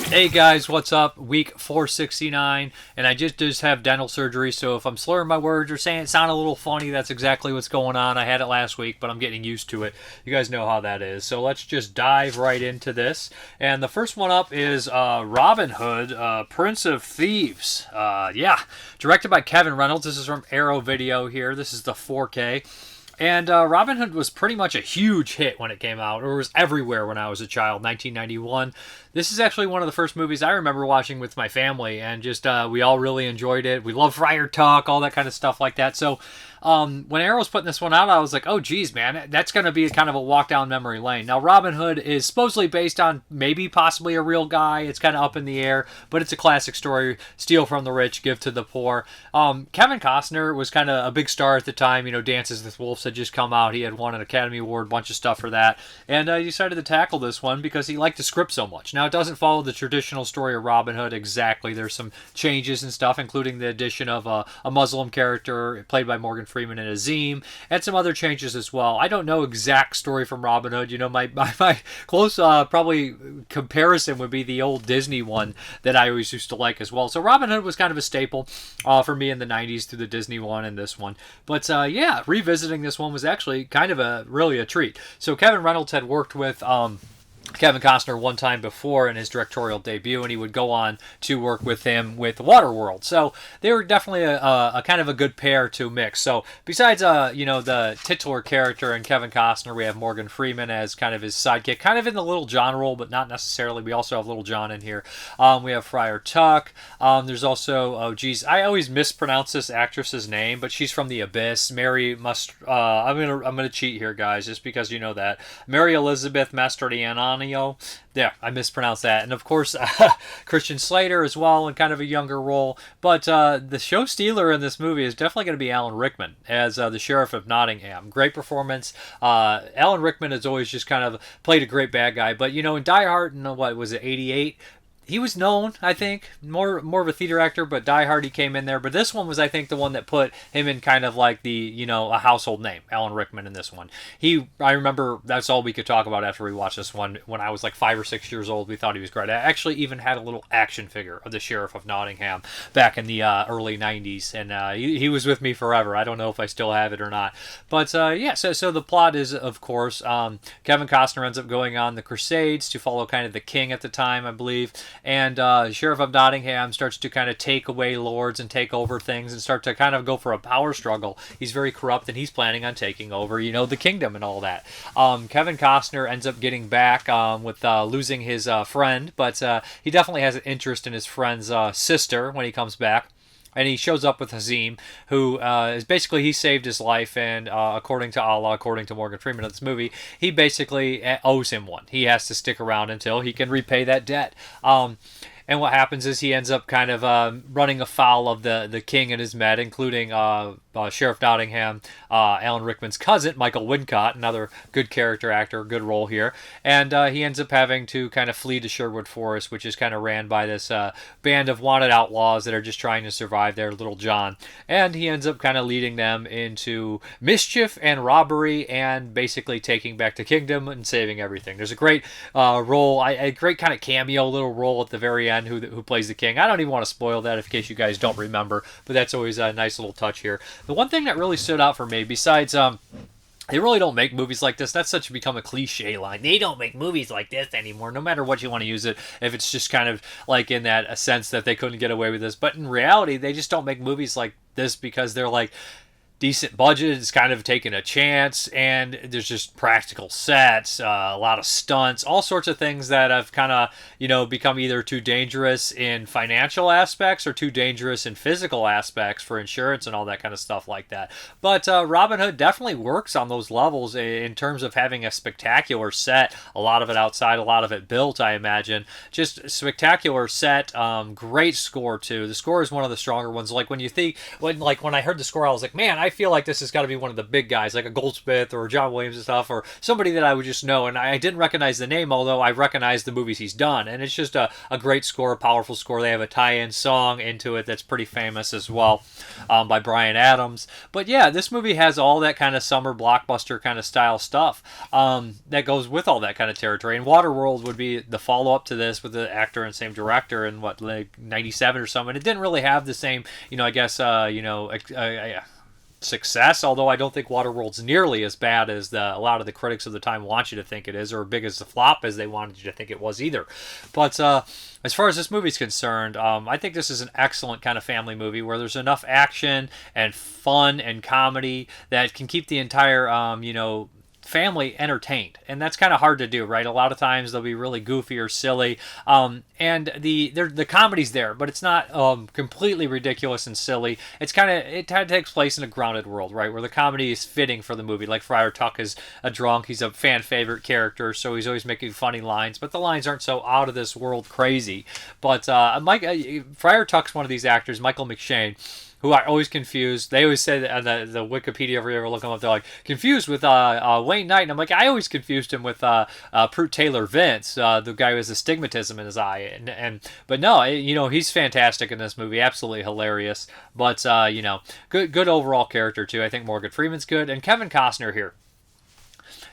Hey guys, what's up? Week 469, and I just have dental surgery, so if I'm slurring my words or saying it sound a little funny, that's exactly what's going on. I had it last week, but I'm getting used to it. You guys know how that is. So let's just dive right into this. And the first one up is Robin Hood, Prince of Thieves. Yeah, directed by Kevin Reynolds. This is from Arrow Video here. This is the 4K. And Robin Hood was pretty much a huge hit when it came out, or was everywhere when I was a child, 1991. This is actually one of the first movies I remember watching with my family, and just we all really enjoyed it. We love Friar Tuck, all that kind of stuff like that. So when Arrow was putting this one out, I was like, oh, geez, man, that's going to be kind of a walk down memory lane. Now, Robin Hood is supposedly based on maybe possibly a real guy. It's kind of up in the air, but it's a classic story. Steal from the rich, give to the poor. Kevin Costner was kind of a big star at the time. You know, Dances with Wolves had just come out. He had won an Academy Award, bunch of stuff for that. And he decided to tackle this one because he liked the script so much. Now, it doesn't follow the traditional story of Robin Hood exactly. There's some changes and stuff, including the addition of a Muslim character played by Morgan Freeman and Azim, and some other changes as well. I don't know exact story from Robin Hood. You know, my close probably comparison would be the old Disney one that I always used to like as well. So Robin Hood was kind of a staple for me in the 90s through the Disney one and this one. But yeah, revisiting this one was actually kind of really a treat. So Kevin Reynolds had worked with Kevin Costner one time before in his directorial debut, and he would go on to work with him with Waterworld. So they were definitely a kind of a good pair to mix. So besides, the titular character in Kevin Costner, we have Morgan Freeman as kind of his sidekick, kind of in the Little John role, but not necessarily. We also have Little John in here. We have Friar Tuck. There's also, I always mispronounce this actress's name, but she's from The Abyss. I'm gonna cheat here, guys, just because you know that. Mary Elizabeth Mastroianni. Yeah, I mispronounced that. And of course, Christian Slater as well in kind of a younger role. But the show stealer in this movie is definitely going to be Alan Rickman as the Sheriff of Nottingham. Great performance. Alan Rickman has always just kind of played a great bad guy. But, you know, in Die Hard, what was it, 88? He was known, I think, more of a theater actor, but Die Hard he came in there. But this one was, I think, the one that put him in kind of like a household name, Alan Rickman in this one. I remember that's all we could talk about after we watched this one. When I was like 5 or 6 years old, we thought he was great. I actually even had a little action figure of the Sheriff of Nottingham back in the early 90s, and he was with me forever. I don't know if I still have it or not. But yeah, so the plot is, of course, Kevin Costner ends up going on the Crusades to follow kind of the king at the time, I believe. And Sheriff of Nottingham starts to kind of take away lords and take over things and start to kind of go for a power struggle. He's very corrupt, and he's planning on taking over, the kingdom and all that. Kevin Costner ends up getting back with losing his friend, but he definitely has an interest in his friend's sister when he comes back. And he shows up with Azim, who is basically, he saved his life, and according to Allah, according to Morgan Freeman in this movie, he basically owes him one. He has to stick around until he can repay that debt. And what happens is he ends up kind of running afoul of the king and his men, including Sheriff Nottingham, Alan Rickman's cousin, Michael Wincott, another good character actor, good role here. And he ends up having to kind of flee to Sherwood Forest, which is kind of ran by this band of wanted outlaws that are just trying to survive there, Little John. And he ends up kind of leading them into mischief and robbery and basically taking back the kingdom and saving everything. There's a great role, a great kind of cameo little role at the very end who plays the king. I don't even want to spoil that in case you guys don't remember, but that's always a nice little touch here. The one thing that really stood out for me, besides they really don't make movies like this. That's such become a cliche line. They don't make movies like this anymore, no matter what you want to use it, if it's just kind of like in that a sense that they couldn't get away with this. But in reality, they just don't make movies like this because they're like decent budget. It's kind of taking a chance, and there's just practical sets, a lot of stunts, all sorts of things that have kind of, become either too dangerous in financial aspects or too dangerous in physical aspects for insurance and all that kind of stuff like that. But Robin Hood definitely works on those levels in terms of having a spectacular set, a lot of it outside, a lot of it built, I imagine. Just spectacular set, great score too. The score is one of the stronger ones. Like when I heard the score, I was like, man, I I feel like this has got to be one of the big guys, like a Goldsmith or John Williams and stuff, or somebody that I would just know. And I didn't recognize the name, although I recognize the movies he's done. And it's just a great score, a powerful score. They have a tie-in song into it that's pretty famous as well, by Bryan Adams. But yeah, this movie has all that kind of summer blockbuster kind of style stuff that goes with all that kind of territory. And Waterworld would be the follow-up to this with the actor and same director in what, like 97 or something. It didn't really have the same, I guess, success, although I don't think Waterworld's nearly as bad as a lot of the critics of the time want you to think it is, or big as the flop as they wanted you to think it was either. But as far as this movie's concerned, I think this is an excellent kind of family movie where there's enough action and fun and comedy that can keep the entire family entertained, and that's kind of hard to do, right? A lot of times they'll be really goofy or silly, and the comedy's there, but it's not completely ridiculous and silly. It takes place in a grounded world, right, where the comedy is fitting for the movie. Like Friar Tuck is a drunk, he's a fan favorite character, so he's always making funny lines, but the lines aren't so out of this world crazy. But Friar Tuck's one of these actors, Michael McShane, who I always confuse. They always say that on the Wikipedia, if you ever look them up, they're like, confused with Wayne Knight. And I'm like, I always confused him with Pruitt Taylor Vince, the guy who has astigmatism in his eye. But no, he's fantastic in this movie. Absolutely hilarious. But, good overall character, too. I think Morgan Freeman's good. And Kevin Costner here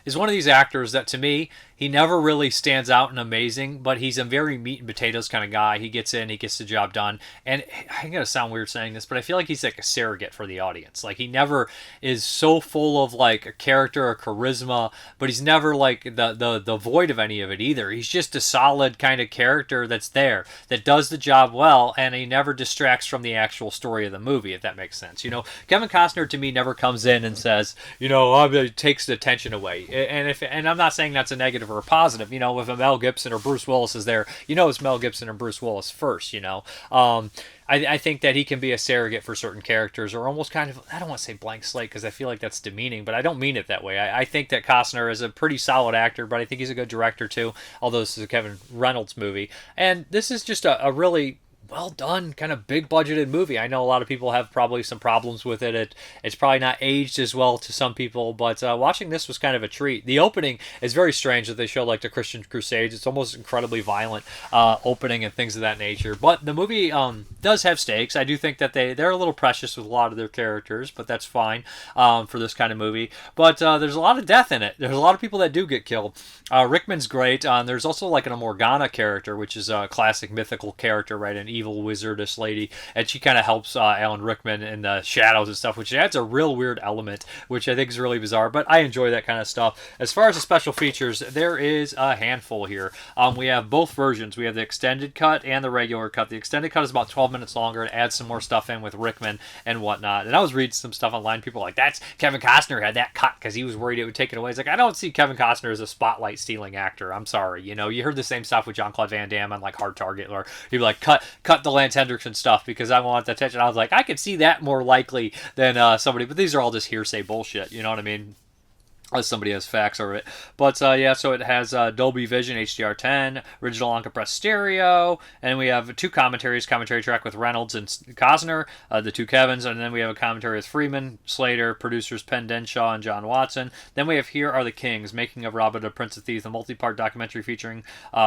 is one of these actors that, to me, he never really stands out and amazing, but he's a very meat and potatoes kind of guy. He gets in, he gets the job done. And I'm going to sound weird saying this, but I feel like he's like a surrogate for the audience. Like, he never is so full of like a character or charisma, but he's never like the void of any of it either. He's just a solid kind of character that's there, that does the job well, and he never distracts from the actual story of the movie, if that makes sense. Kevin Costner to me never comes in and says, takes the attention away. And I'm not saying that's a negative or a positive. If a Mel Gibson or Bruce Willis is there, it's Mel Gibson and Bruce Willis first. I think that he can be a surrogate for certain characters, or almost kind of, I don't want to say blank slate because I feel like that's demeaning, but I don't mean it that way. I think that Costner is a pretty solid actor, but I think he's a good director too, although this is a Kevin Reynolds movie. And this is just a really well done, kind of big budgeted movie. I know a lot of people have probably some problems with it. It's probably not aged as well to some people, but watching this was kind of a treat. The opening is very strange that they show like the Christian Crusades. It's almost incredibly violent opening and things of that nature. But the movie does have stakes. I do think that they're a little precious with a lot of their characters, but that's fine for this kind of movie. But there's a lot of death in it. There's a lot of people that do get killed. Rickman's great. There's also like an Morgana character, which is a classic mythical character, right? An evil wizardess lady, and she kind of helps Alan Rickman in the shadows and stuff, which adds a real weird element, which I think is really bizarre, but I enjoy that kind of stuff. As far as the special features, there is a handful here. We have both versions. We have the extended cut and the regular cut. The extended cut is about 12 minutes longer and adds some more stuff in with Rickman and whatnot. And I was reading some stuff online. People were like, that's Kevin Costner had that cut because he was worried it would take it away. It's like, I don't see Kevin Costner as a spotlight stealing actor. I'm sorry. You heard the same stuff with Jean-Claude Van Damme on like Hard Target, or he'd be like, cut the Lance Henriksen stuff because I want the attention. I was like, I could see that more likely than somebody, but these are all just hearsay bullshit. You know what I mean? Unless somebody has facts over it. But so it has Dolby Vision HDR10, original uncompressed stereo, and we have two commentary track with Reynolds and Costner, the two Kevins, and then we have a commentary with Freeman, Slater, producers Penn Denshaw and John Watson. Then we have Here Are the Kings, Making of Robin Hood, Prince of Thieves, a multi-part documentary featuring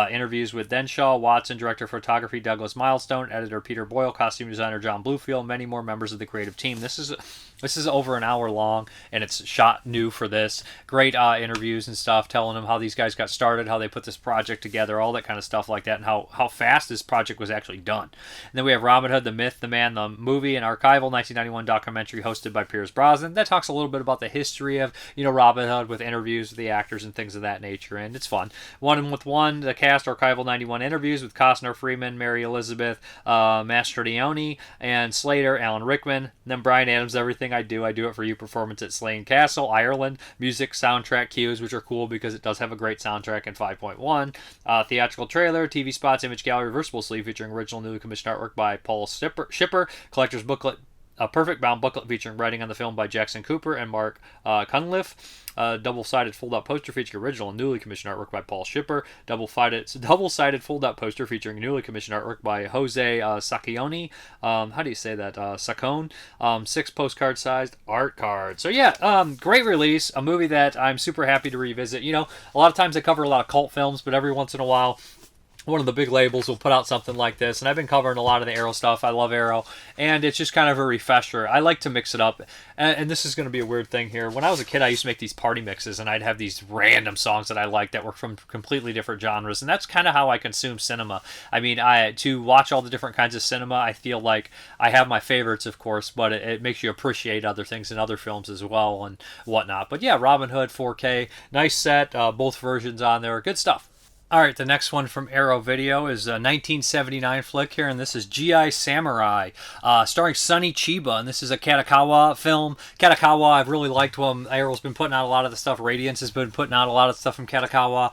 interviews with Denshaw, Watson, director of photography Douglas Milestone, editor Peter Boyle, costume designer John Bluefield, many more members of the creative team. This is over an hour long, and it's shot new for this. Great interviews and stuff, telling them how these guys got started, how they put this project together, all that kind of stuff like that, and how fast this project was actually done. And then we have Robin Hood, the Myth, the Man, the Movie, an archival 1991 documentary hosted by Pierce Brosnan. That talks a little bit about the history of Robin Hood, with interviews with the actors and things of that nature, and it's fun. One with One, the cast, archival 91 interviews with Costner, Freeman, Mary Elizabeth, Mastroianni, and Slater, Alan Rickman. And then Bryan Adams, Everything I Do It For You performance at Slane Castle, Ireland. Music, soundtrack cues, which are cool because it does have a great soundtrack in 5.1. Theatrical trailer, TV spots, image gallery, reversible sleeve featuring original newly commissioned artwork by Paul Shipper, collector's booklet A perfect bound booklet featuring writing on the film by Jackson Cooper and Mark Cunliffe. Double-sided fold-out poster featuring original and newly commissioned artwork by Paul Shipper. Double-sided fold-out poster featuring newly commissioned artwork by Jose Sacchioni. How do you say that? Saccone. 6 postcard-sized art cards. So yeah, great release. A movie that I'm super happy to revisit. You know, a lot of times I cover a lot of cult films, but every once in a while, one of the big labels will put out something like this, and I've been covering a lot of the Arrow stuff. I love Arrow, and it's just kind of a refresher. I like to mix it up, and this is going to be a weird thing here. When I was a kid, I used to make these party mixes, and I'd have these random songs that I liked that were from completely different genres, and that's kind of how I consume cinema. I mean, to watch all the different kinds of cinema, I feel like I have my favorites, of course, but it makes you appreciate other things in other films as well and whatnot. But yeah, Robin Hood 4K, nice set, both versions on there, good stuff. All right, the next one from Arrow Video is a 1979 flick here, and this is G.I. Samurai, starring Sonny Chiba, and this is a Katakawa film. Katakawa, I've really liked them. Arrow's been putting out a lot of the stuff. Radiance has been putting out a lot of stuff from Katakawa.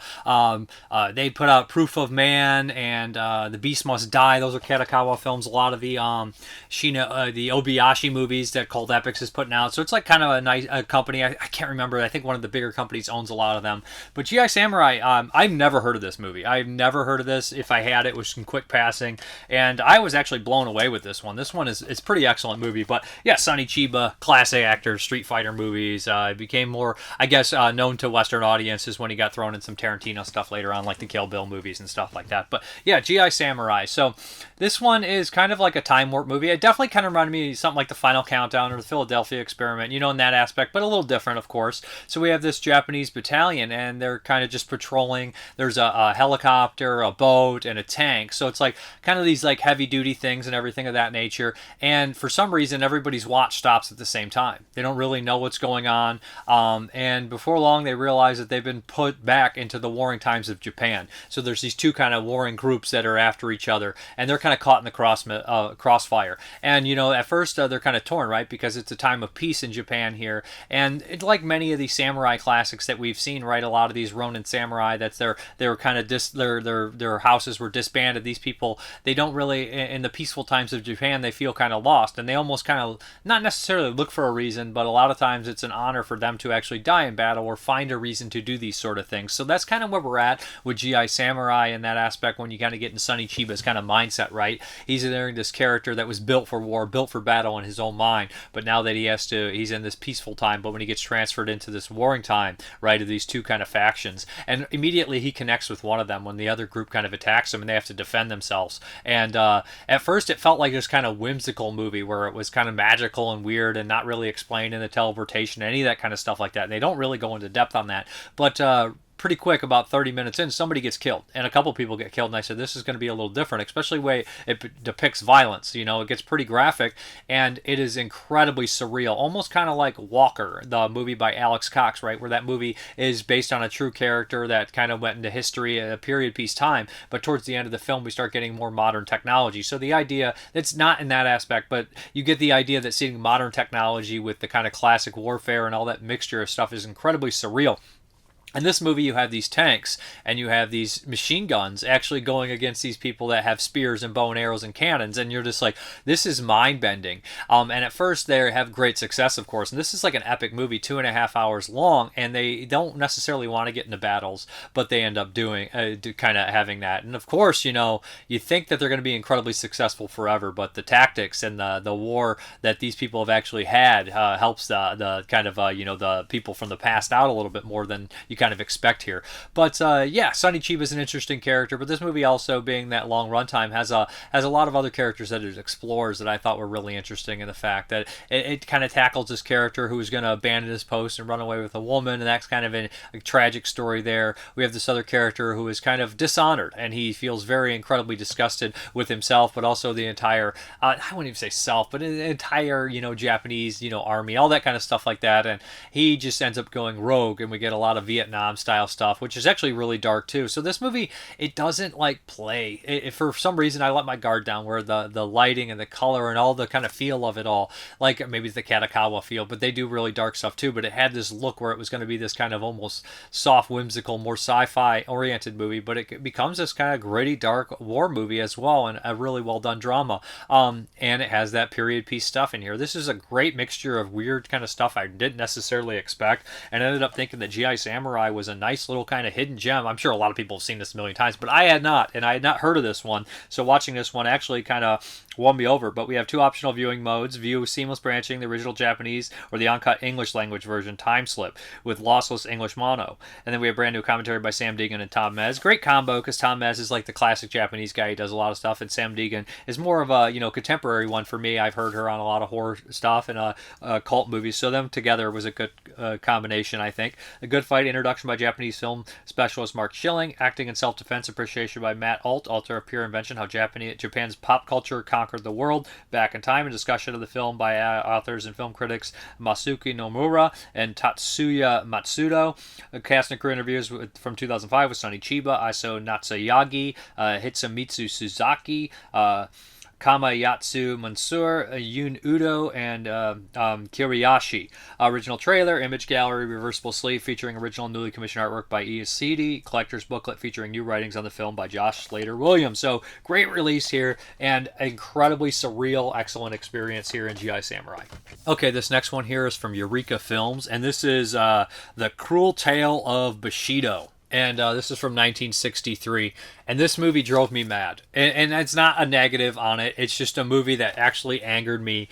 They put out Proof of Man and The Beast Must Die. Those are Katakawa films. A lot of the the Obayashi movies that Cult Epics is putting out. So it's like kind of a nice company. I can't remember. I think one of the bigger companies owns a lot of them. But G.I. Samurai, I've never heard of this movie. I've never heard of this. If I had, it was some quick passing, and I was actually blown away with this one. This one is it's pretty excellent movie, but yeah, Sonny Chiba, classic actor, Street Fighter movies. Became more, I guess, known to Western audiences when he got thrown in some Tarantino stuff later on, like the Kill Bill movies and stuff like that. But yeah, G.I. Samurai. So this one is kind of like a time warp movie. It definitely kind of reminded me of something like the Final Countdown or the Philadelphia Experiment, you know, in that aspect, but a little different, of course. So we have this Japanese battalion, and they're kind of just patrolling. There's a helicopter, a boat, and a tank. So it's like kind of these like heavy duty things and everything of that nature. And for some reason, everybody's watch stops at the same time. They don't really know what's going on. And before long, they realize that they've been put back into the warring times of Japan. So there's these two kind of warring groups that are after each other, and they're kind of caught in the crossfire. And, you know, at first they're kind of torn, right? Because it's a time of peace in Japan here. And it's like many of these samurai classics that we've seen, right? A lot of these Ronin samurai, they were kind of their houses were disbanded. These people, they don't really, in the peaceful times of Japan, they feel kind of lost, and they almost kind of not necessarily look for a reason, but a lot of times it's an honor for them to actually die in battle or find a reason to do these sort of things. So that's kind of where we're at with G.I. Samurai in that aspect, when you kind of get in Sonny Chiba's kind of mindset, right? He's in this character that was built for war, built for battle in his own mind, but now that he's in this peaceful time, but when he gets transferred into this warring time, right, of these two kind of factions, and immediately he connects with one of them when the other group kind of attacks them and they have to defend themselves. And at first it felt like this kind of whimsical movie where it was kind of magical and weird and not really explained in the teleportation, any of that kind of stuff like that. And they don't really go into depth on that. But pretty quick, about 30 minutes in, somebody gets killed, and a couple people get killed, and I said, this is going to be a little different, especially the way it depicts violence. You know, it gets pretty graphic, and it is incredibly surreal, almost kind of like Walker, the movie by Alex Cox, right, where that movie is based on a true character that kind of went into history at a period piece time, but towards the end of the film, we start getting more modern technology. So the idea, it's not in that aspect, but you get the idea that seeing modern technology with the kind of classic warfare and all that mixture of stuff is incredibly surreal. In this movie, you have these tanks and you have these machine guns actually going against these people that have spears and bow and arrows and cannons, and you're just like, this is mind-bending. And at first, they have great success, of course, and this is like an epic movie, 2.5 hours long, and they don't necessarily want to get into battles, but they end up doing kind of having that. And of course, you know, you think that they're going to be incredibly successful forever, but the tactics and the war that these people have actually had helps the kind of you know, the people from the past out a little bit more than you kind of expect here. But yeah, Sonny Chiba is an interesting character, but this movie also, being that long runtime, has a lot of other characters that it explores that I thought were really interesting, in the fact that it kind of tackles this character who is going to abandon his post and run away with a woman, and that's kind of a tragic story there. We have this other character who is kind of dishonored, and he feels very incredibly disgusted with himself, but also the entire, I wouldn't even say self, but the entire, you know, Japanese, you know, army, all that kind of stuff like that, and he just ends up going rogue, and we get a lot of Vietnam Vietnam style stuff, which is actually really dark too. So this movie, it doesn't like play. For some reason, I let my guard down where the lighting and the color and all the kind of feel of it all, like maybe it's the Katakawa feel, but they do really dark stuff too. But it had this look where it was going to be this kind of almost soft, whimsical, more sci-fi oriented movie, but it becomes this kind of gritty, dark war movie as well, and a really well done drama. And it has that period piece stuff in here. This is a great mixture of weird kind of stuff I didn't necessarily expect, and ended up thinking that GI Samurai was a nice little kind of hidden gem. I'm sure a lot of people have seen this a million times, but I had not, and I had not heard of this one. So watching this one actually kind of won me over. But we have two optional viewing modes: view seamless branching, the original Japanese, or the uncut English language version, time slip, with lossless English mono. And then we have brand new commentary by Sam Deegan and Tom Mez. Great combo, because Tom Mez is like the classic Japanese guy. He does a lot of stuff, and Sam Deegan is more of a contemporary one for me. I've heard her on a lot of horror stuff and cult movies, so them together was a good combination, I think. A good fight introduction by Japanese film specialist Mark Schilling, acting and self-defense appreciation by Matt Alt, author of Pure Invention: How Japan's Pop Culture Conquered the World, Back in Time, and discussion of the film by authors and film critics Masuki Nomura and Tatsuya Matsudo. Cast and crew interviews from 2005 with Sonny Chiba, Iso Natsuyagi, Hitsumitsu Suzaki, Kamayatsu Mansur, Yun Udo, and Kiriyashi. Original trailer, image gallery, reversible sleeve featuring original newly commissioned artwork by E. Seedy, collector's booklet featuring new writings on the film by Josh Slater-Williams. So great release here, and incredibly surreal, excellent experience here in GI Samurai. Okay, this next one here is from Eureka Films, and this is The Cruel Tale of Bushido. And this is from 1963. And this movie drove me mad. And it's not a negative on it. It's just a movie that actually angered me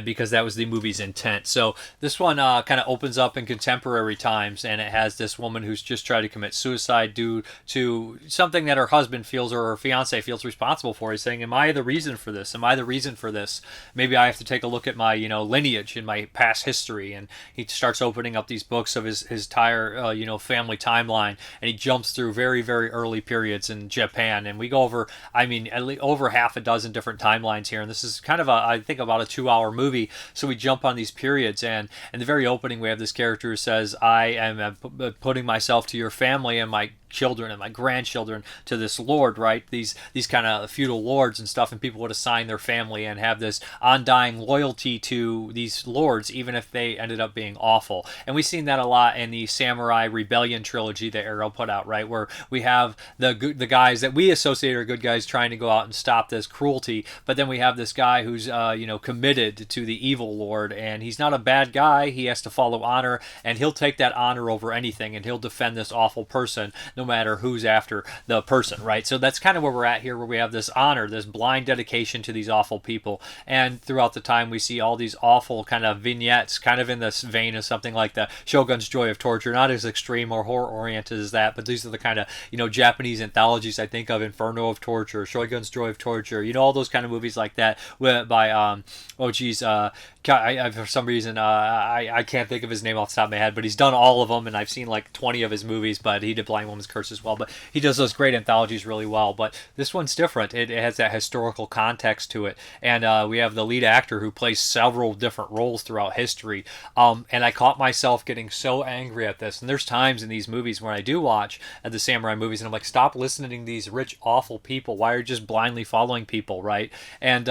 because that was the movie's intent. So this one kind of opens up in contemporary times, and it has this woman who's just tried to commit suicide due to something that her husband feels, or her fiance feels, responsible for. He's saying, am I the reason for this? Am I the reason for this? Maybe I have to take a look at my lineage and my past history. And he starts opening up these books of his entire family timeline, and he jumps through very, very early periods in Japan, and we go over, at least over half a dozen different timelines here, and this is kind of I think about a 2-hour movie, so we jump on these periods, and in the very opening we have this character who says, I am putting myself to your family and my children and my grandchildren to this lord, right? These kind of feudal lords and stuff, and people would assign their family and have this undying loyalty to these lords, even if they ended up being awful. And we've seen that a lot in the Samurai Rebellion trilogy that Arrow put out, right? Where we have the guys that we associate are good guys trying to go out and stop this cruelty, but then we have this guy who's committed to the evil lord, and he's not a bad guy. He has to follow honor, and he'll take that honor over anything, and he'll defend this awful person no matter who's after the person, right? So that's kind of where we're at here, where we have this honor, this blind dedication to these awful people. And throughout the time, we see all these awful kind of vignettes, kind of in this vein of something like the Shogun's Joy of Torture, not as extreme or horror-oriented as that, but these are the kind of, Japanese anthologies I think of: Inferno of Torture, Shogun's Joy of Torture, all those kind of movies like that by, for some reason, I can't think of his name off the top of my head, but he's done all of them, and I've seen like 20 of his movies, but he did Blind Woman's Curse as well, but he does those great anthologies really well. But this one's different. It has that historical context to it, and we have the lead actor who plays several different roles throughout history, and I caught myself getting so angry at this. And there's times in these movies when I do watch the samurai movies, and I'm like, stop listening to these rich, awful people. Why are you just blindly following people, right? And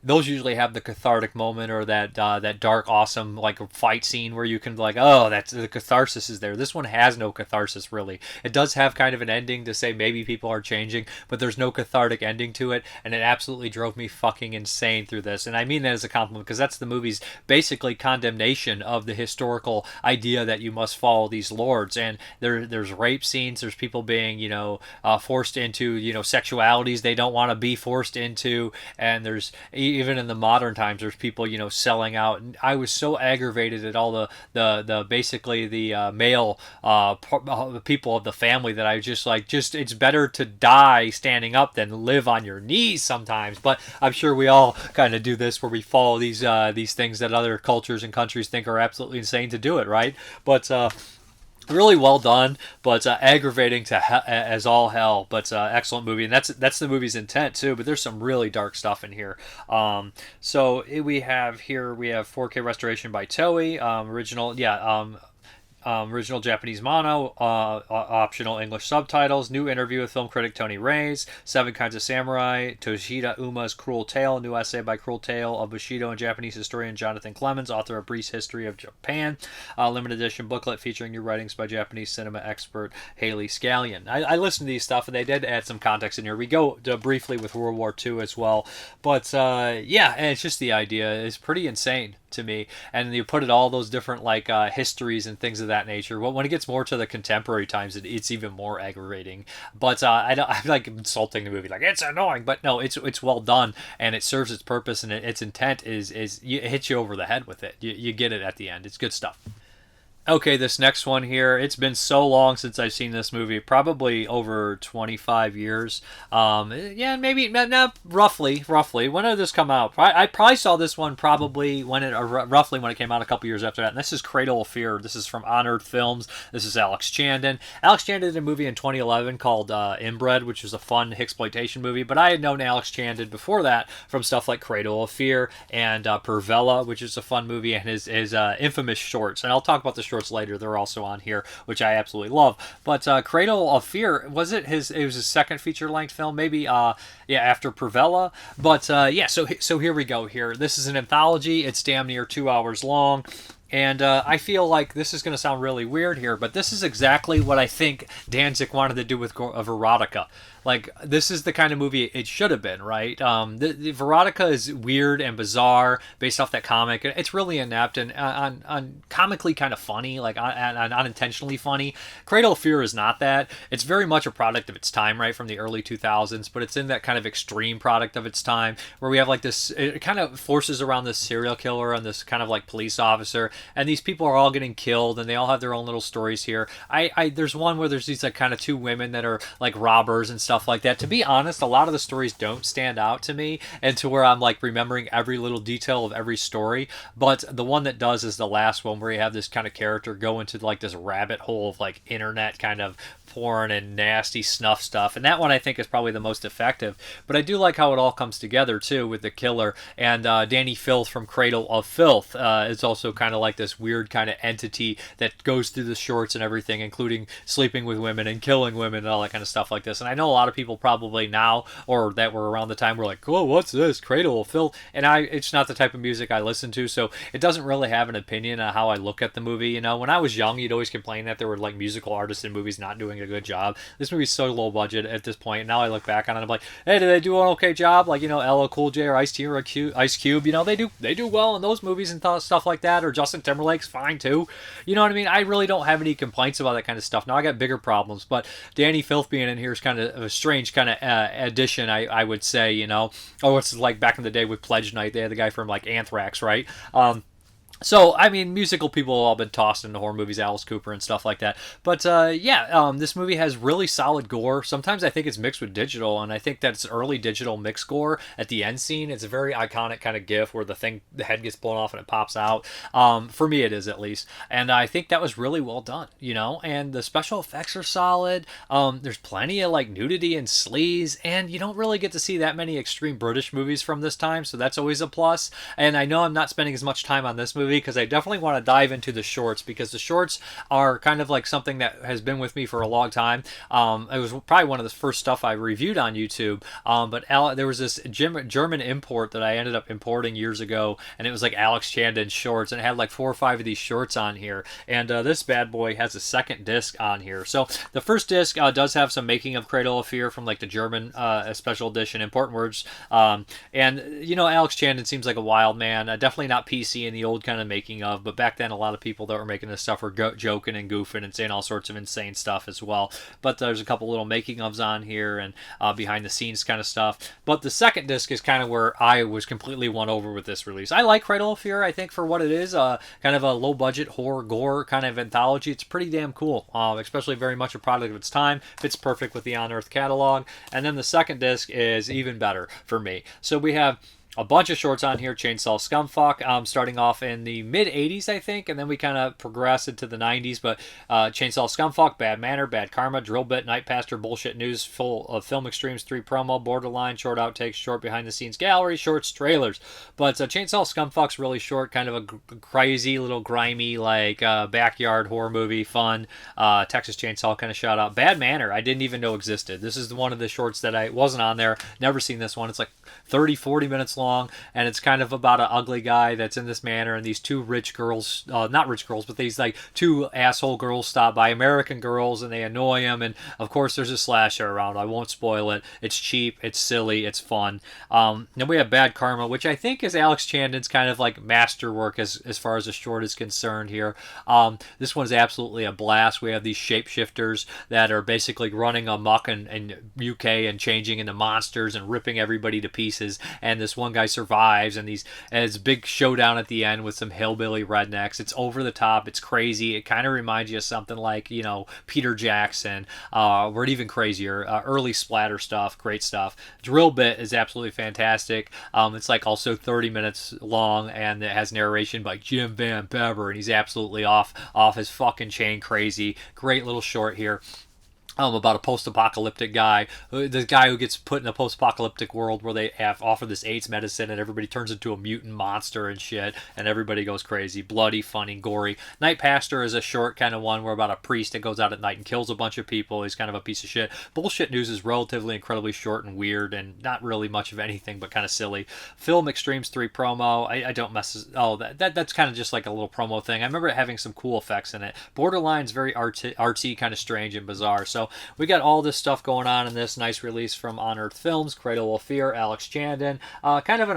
those usually have the cathartic moment, or that dark, awesome like fight scene where you can that's the catharsis is there. This one has no catharsis really. It does have kind of an ending to say maybe people are changing, but there's no cathartic ending to it, and it absolutely drove me fucking insane through this. And I mean that as a compliment, because that's the movie's basically condemnation of the historical idea that you must follow these lords. And there's rape scenes, there's people being forced into sexualities they don't want to be forced into, and there's even in the modern times there's people selling out. And I was so aggravated at all the basically the male people of the family that I just it's better to die standing up than live on your knees sometimes. But I'm sure we all kind of do this, where we follow these things that other cultures and countries think are absolutely insane to do it, right? But really well done, but aggravating as all hell, but excellent movie. And that's the movie's intent too, but there's some really dark stuff in here. We have 4K restoration by Toei, original original Japanese mono, optional English subtitles, new interview with film critic Tony Reyes, Seven Kinds of Samurai, Toshida Uma's Cruel Tale, new essay by Cruel Tale of Bushido and Japanese historian Jonathan Clemens, author of Brief History of Japan, limited edition booklet featuring new writings by Japanese cinema expert Haley Scallion. I listened to these stuff, and they did add some context in here. We go briefly with World War II as well, but yeah, and it's just the idea is pretty insane to me, and you put it all those different like histories and things of that nature. Well, when it gets more to the contemporary times, it's even more aggravating. But I'm like insulting the movie, like it's annoying, but no, it's well done, and it serves its purpose, and its intent is it hits you over the head with it. You get it at the end. It's good stuff. Okay, this next one here, it's been so long since I've seen this movie, probably over 25 years. Yeah, maybe, not roughly. When did this come out? I probably saw this one probably roughly when it came out a couple years after that. And this is Cradle of Fear. This is from Honored Films. This is Alex Chandon. Alex Chandon did a movie in 2011 called Inbred, which was a fun exploitation movie. But I had known Alex Chandon before that from stuff like Cradle of Fear and Pervella, which is a fun movie, and his infamous shorts. And I'll talk about the shorts later. They're also on here, which I absolutely love. But Cradle of Fear, was it his second feature-length film, maybe yeah, after Pervella. But yeah, so here we go here. This is an anthology. It's damn near 2 hours long. And I feel like this is going to sound really weird here, but this is exactly what I think Danzig wanted to do with Erotica. Like, this is the kind of movie it should have been, right? The Erotica is weird and bizarre based off that comic. It's really inept and on comically kind of funny, like unintentionally funny. Cradle of Fear is not that. It's very much a product of its time, right, from the early 2000s, but it's in that kind of extreme product of its time where we have like this, it kind of forces around this serial killer and this kind of like police officer, and these people are all getting killed and they all have their own little stories here. There's one where there's these like kind of two women that are like robbers and stuff like that. To be honest, a lot of the stories don't stand out to me and to where I'm like remembering every little detail of every story, but the one that does is the last one where you have this kind of character go into like this rabbit hole of like internet kind of porn and nasty snuff stuff, and that one I think is probably the most effective. But I do like how it all comes together too with the killer, and Danny Filth from Cradle of Filth is also kind of like this weird kind of entity that goes through the shorts and everything, including sleeping with women and killing women and all that kind of stuff like this. And I know a lot of people probably now, or that were around the time, were like, oh, what's this, Cradle of Filth? And it's not the type of music I listen to, so it doesn't really have an opinion on how I look at the movie. You know, when I was young, you'd always complain that there were like musical artists in movies not doing a good job. This movie's so low budget at this point, and now I look back on it, I'm like, hey, did they do an okay job? Like, you know, LL Cool J or Ice-T or Ice Cube, you know, they do well in those movies and stuff like that, or Justin Timberlake's fine too. You know what I mean? I really don't have any complaints about that kind of stuff. Now I got bigger problems, but Danny Filth being in here is kind of a strange kind of addition, I would say, you know. Oh, it's like back in the day with Pledge Night, they had the guy from like Anthrax, right? So, I mean, musical people have all been tossed into horror movies, Alice Cooper and stuff like that. But, yeah, this movie has really solid gore. Sometimes I think it's mixed with digital, and I think that it's early digital mixed gore at the end scene. It's a very iconic kind of gif where the head gets blown off and it pops out. For me, it is, at least. And I think that was really well done, you know? And the special effects are solid. There's plenty of, like, nudity and sleaze, and you don't really get to see that many extreme British movies from this time, so that's always a plus. And I know I'm not spending as much time on this movie because I definitely want to dive into the shorts, because the shorts are kind of like something that has been with me for a long time. It was probably one of the first stuff I reviewed on YouTube, but there was this German import that I ended up importing years ago, and it was like Alex Chandon shorts, and it had like 4 or 5 of these shorts on here, and this bad boy has a second disc on here. So the first disc does have some making of Cradle of Fear from like the German special edition, important words, and you know, Alex Chandon seems like a wild man, definitely not PC in the old kind of making of, but back then a lot of people that were making this stuff were joking and goofing and saying all sorts of insane stuff as well. But there's a couple little making ofs on here and behind the scenes kind of stuff. But the second disc is kind of where I was completely won over with this release. I like Cradle of Fear, I think, for what it is, kind of a low budget horror gore kind of anthology. It's pretty damn cool, especially very much a product of its time. Fits perfect with the On Earth catalog. And then the second disc is even better for me. So we have a bunch of shorts on here. Chainsaw Scumfuck, starting off in the mid 80s, I think, and then we kind of progress into the 90s. But Chainsaw Scumfuck, Bad Manor, Bad Karma, Drillbit, Night Pastor, Bullshit News, full of Film Extremes 3 promo, Borderline, short outtakes, short behind the scenes gallery, shorts, trailers. But Chainsaw Scumfuck's really short, kind of a crazy little grimy like backyard horror movie, fun. Texas Chainsaw kind of shout out. Bad Manor, I didn't even know existed. This is one of the shorts that I wasn't on there. Never seen this one. It's like 30-40 minutes long, and it's kind of about an ugly guy that's in this manor, and these two rich girls, not rich girls, but these like two asshole girls stop by, American girls, and they annoy him. And of course there's a slasher around. I won't spoil it. It's cheap, it's silly, it's fun. Then we have Bad Karma, which I think is Alex Chandon's kind of like masterwork as far as a short is concerned here. This one's absolutely a blast. We have these shapeshifters that are basically running amok in UK and changing into monsters and ripping everybody to pieces, and this one guy survives, and it's a big showdown at the end with some hillbilly rednecks. It's over the top, it's crazy. It kind of reminds you of something like, you know, Peter Jackson, or even crazier, early splatter stuff. Great stuff. Drillbit is absolutely fantastic. It's like also 30 minutes long, and it has narration by Jim Van Bever, and he's absolutely off his fucking chain crazy. Great little short here. About a post-apocalyptic guy, the guy who gets put in a post-apocalyptic world where they offer this AIDS medicine and everybody turns into a mutant monster and shit, and everybody goes crazy. Bloody, funny, gory. Night Pastor is a short kind of one where about a priest that goes out at night and kills a bunch of people. He's kind of a piece of shit. Bullshit News is relatively incredibly short and weird and not really much of anything but kind of silly. Film Extremes 3 promo, I don't that's kind of just like a little promo thing. I remember it having some cool effects in it. Borderline's very artsy, kind of strange and bizarre. So we got all this stuff going on in this nice release from On Earth Films, Cradle of Fear, Alex Chandon, kind of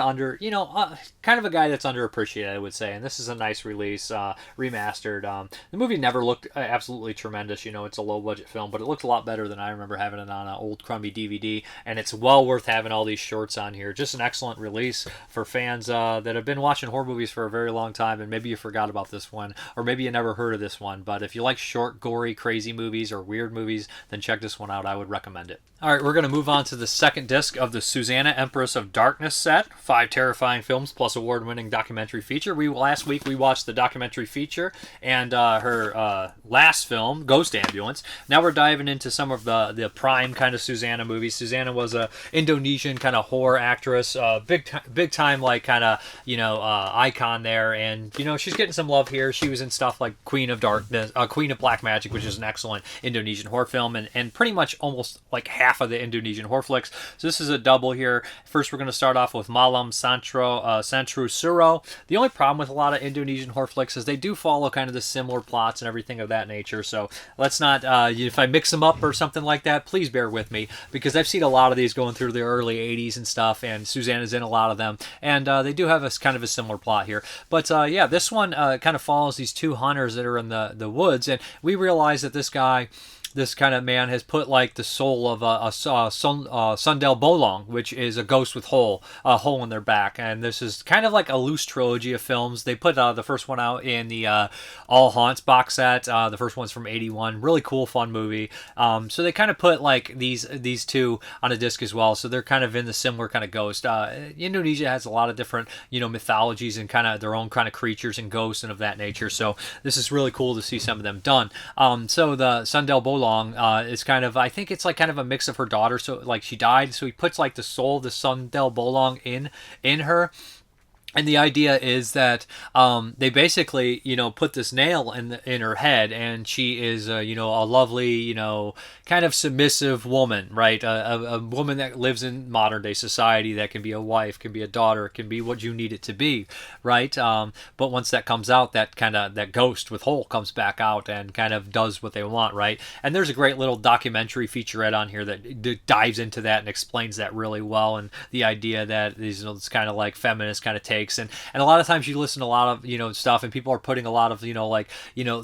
kind of a guy that's underappreciated, I would say, and this is a nice release, remastered. The movie never looked absolutely tremendous, you know, it's a low-budget film, but it looked a lot better than I remember having it on an old crummy DVD, and it's well worth having all these shorts on here. Just an excellent release for fans that have been watching horror movies for a very long time, and maybe you forgot about this one, or maybe you never heard of this one, but if you like short, gory, crazy movies or weird movies, then check this one out. I would recommend it. All right, we're going to move on to the second disc of the Suzzanna, Empress of Darkness set. 5 terrifying films plus award-winning documentary feature. Last week we watched the documentary feature and her last film, Ghost Ambulance. Now we're diving into some of the prime kind of Suzzanna movies. Suzzanna was a Indonesian kind of horror actress, big time like kind of, you know, icon there, and you know, she's getting some love here. She was in stuff like Queen of Darkness, Queen of Black Magic, which is an excellent Indonesian horror film, and pretty much almost like half of the Indonesian horror flicks. So this is a double here. First, we're going to start off with Malam, Santru, Suro. The only problem with a lot of Indonesian horror flicks is they do follow kind of the similar plots and everything of that nature. So let's not, if I mix them up or something like that, please bear with me, because I've seen a lot of these going through the early 80s and stuff, and Suzzanna's in a lot of them, and they do have a kind of a similar plot here. But yeah, this one kind of follows these two hunters that are in the woods, and we realize that this kind of man has put like the soul of a Sundel Bolong, which is a ghost with a hole in their back, and this is kind of like a loose trilogy of films. They put the first one out in the All Haunts box set. The first one's from '81, really cool, fun movie. So they kind of put like these two on a disc as well. So they're kind of in the similar kind of ghost. Indonesia has a lot of different, you know, mythologies and kind of their own kind of creatures and ghosts and of that nature. So this is really cool to see some of them done. So the Sundel Bolong is kind of, I think it's like kind of a mix of her daughter, so like she died, so he puts like the soul of the Sundel Bolong in her. And the idea is that they basically, you know, put this nail in her head, and she is, you know, a lovely, you know, kind of submissive woman, right? A woman that lives in modern day society, that can be a wife, can be a daughter, can be what you need it to be, right? But once that comes out, that ghost with hole comes back out and kind of does what they want, right? And there's a great little documentary featurette on here that dives into that and explains that really well, and the idea that these, you know, it's kind of like feminist kind of take makes. And a lot of times you listen to a lot of, stuff, and people are putting a lot of,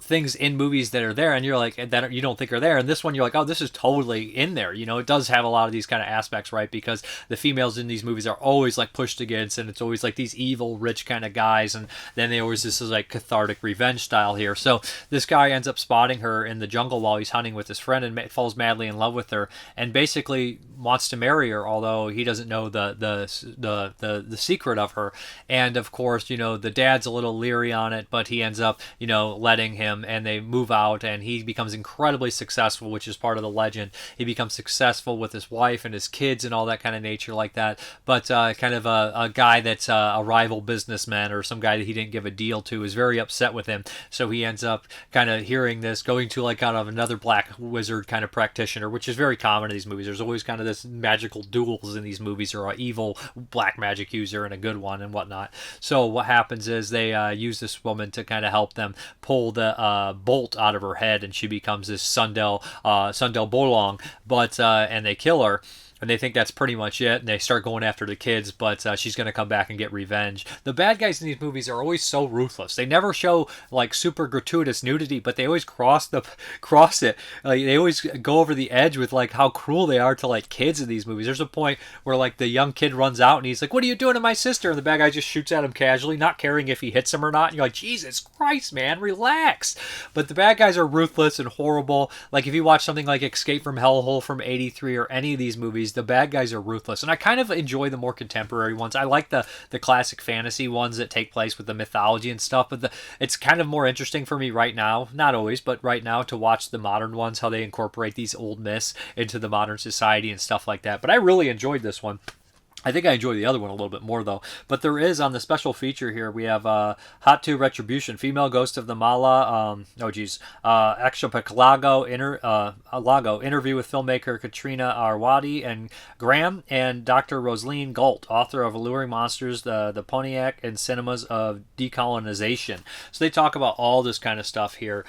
things in movies that are there, and you're like, that you don't think are there. And this one, you're like, oh, this is totally in there. It does have a lot of these kind of aspects, right? Because the females in these movies are always like pushed against, and it's always like these evil, rich kind of guys. And then they always, this is like cathartic revenge style here. So this guy ends up spotting her in the jungle while he's hunting with his friend and falls madly in love with her, and basically wants to marry her, although he doesn't know the secret of her. And of course, the dad's a little leery on it, but he ends up, letting him, and they move out, and he becomes incredibly successful, which is part of the legend. He becomes successful with his wife and his kids and all that kind of nature like that. But kind of a guy that's a rival businessman, or some guy that he didn't give a deal to, is very upset with him. So he ends up kind of hearing this, going to like kind of another black wizard kind of practitioner, which is very common in these movies. There's always kind of this magical duels in these movies, or an evil black magic user and a good one and whatnot. So what happens is they use this woman to kind of help them pull the bolt out of her head, and she becomes this Sundel Bolong, and they kill her. And they think that's pretty much it, and they start going after the kids, but she's going to come back and get revenge. The bad guys in these movies are always so ruthless. They never show like super gratuitous nudity, but they always cross it. Like, they always go over the edge with like how cruel they are to like kids in these movies. There's a point where like the young kid runs out and he's like, "What are you doing to my sister?" And the bad guy just shoots at him casually, not caring if he hits him or not. And you're like, Jesus Christ, man, relax. But the bad guys are ruthless and horrible. Like if you watch something like Escape from Hellhole from '83 or any of these movies, the bad guys are ruthless, and I kind of enjoy the more contemporary ones. I like the classic fantasy ones that take place with the mythology and stuff, but it's kind of more interesting for me right now, not always, but right now, to watch the modern ones, how they incorporate these old myths into the modern society and stuff like that. But I really enjoyed this one. I think I enjoy the other one a little bit more, though. But there is, on the special feature here, we have Hatu Retribution, Female Ghost of the Mala, Extrapolago, interview with filmmaker Katrina Arwadi and Graham, and Dr. Rosaline Galt, author of Alluring Monsters, the Pontiac and Cinemas of Decolonization. So they talk about all this kind of stuff here.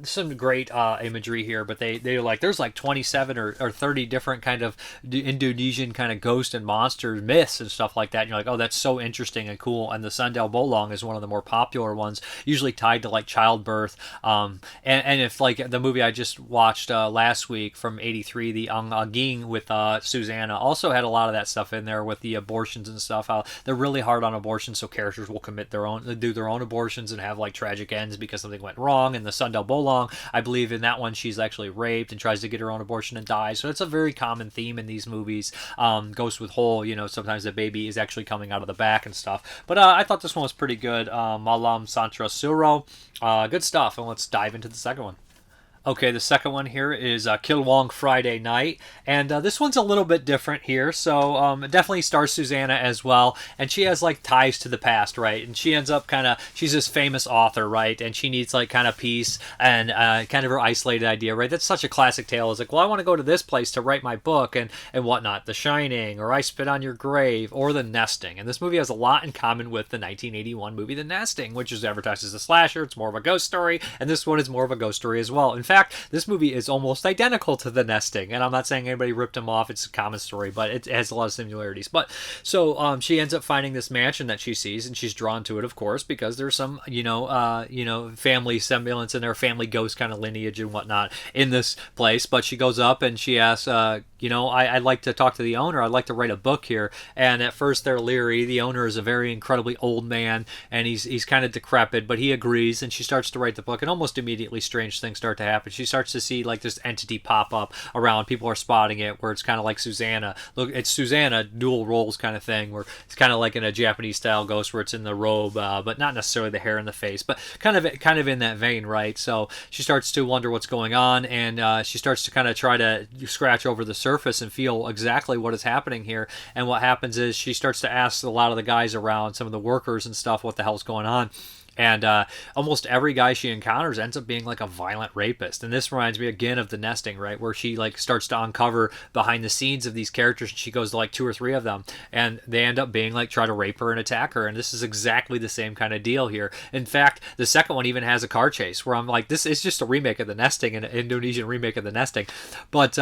Some great imagery here, but they're like, there's like 27 or 30 different kind of Indonesian kind of ghost and monster myths and stuff like that, and you're like, oh, that's so interesting and cool. And the Sundel Bolong is one of the more popular ones, usually tied to like childbirth, and if like the movie I just watched last week from '83, the Ang Aging with Suzzanna, also had a lot of that stuff in there with the abortions and stuff. They're really hard on abortions, so characters will do their own abortions and have like tragic ends because something went wrong. And the Sundel Bolong, I believe in that one, she's actually raped and tries to get her own abortion and dies. So it's a very common theme in these movies. Ghost with Whole, sometimes the baby is actually coming out of the back and stuff. But I thought this one was pretty good. Malam Santra Suro. Good stuff. And let's dive into the second one. Okay, the second one here is Kliwon Friday Night, and this one's a little bit different here, so it definitely stars Suzzanna as well, and she has like ties to the past, right? And she ends up she's this famous author, right? And she needs like kind of peace and kind of her isolated idea, right? That's such a classic tale. It's like, well, I want to go to this place to write my book and whatnot, The Shining, or I Spit on Your Grave, or The Nesting. And this movie has a lot in common with the 1981 movie The Nesting, which is advertised as a slasher. It's more of a ghost story, and this one is more of a ghost story as well. In fact, this movie is almost identical to The Nesting, and I'm not saying anybody ripped him off. It's a common story, but it has a lot of similarities. But so she ends up finding this mansion that she sees, and she's drawn to it, of course, because there's some family semblance and their family ghost kind of lineage and whatnot in this place. But she goes up and she asks, I'd like to talk to the owner. I'd like to write a book here. And at first they're leery. The owner is a very incredibly old man, and he's kind of decrepit, but he agrees, and she starts to write the book, and almost immediately strange things start to happen. She starts to see like this entity pop up around. People are spotting it, where it's kind of like Suzzanna. Look, it's Suzzanna, dual roles kind of thing, where it's kind of like in a Japanese style ghost, where it's in the robe, but not necessarily the hair and the face, but kind of in that vein, right? So she starts to wonder what's going on, and she starts to kind of try to scratch over the surface and feel exactly what is happening here. And what happens is she starts to ask a lot of the guys around, some of the workers and stuff, what the hell's going on. And almost every guy she encounters ends up being like a violent rapist. And this reminds me again of The Nesting, right? Where she like starts to uncover behind the scenes of these characters, and she goes to like 2 or 3 of them, and they end up being like try to rape her and attack her. And this is exactly the same kind of deal here. In fact, the second one even has a car chase where I'm like, this is just a remake of The Nesting, an Indonesian remake of The Nesting. But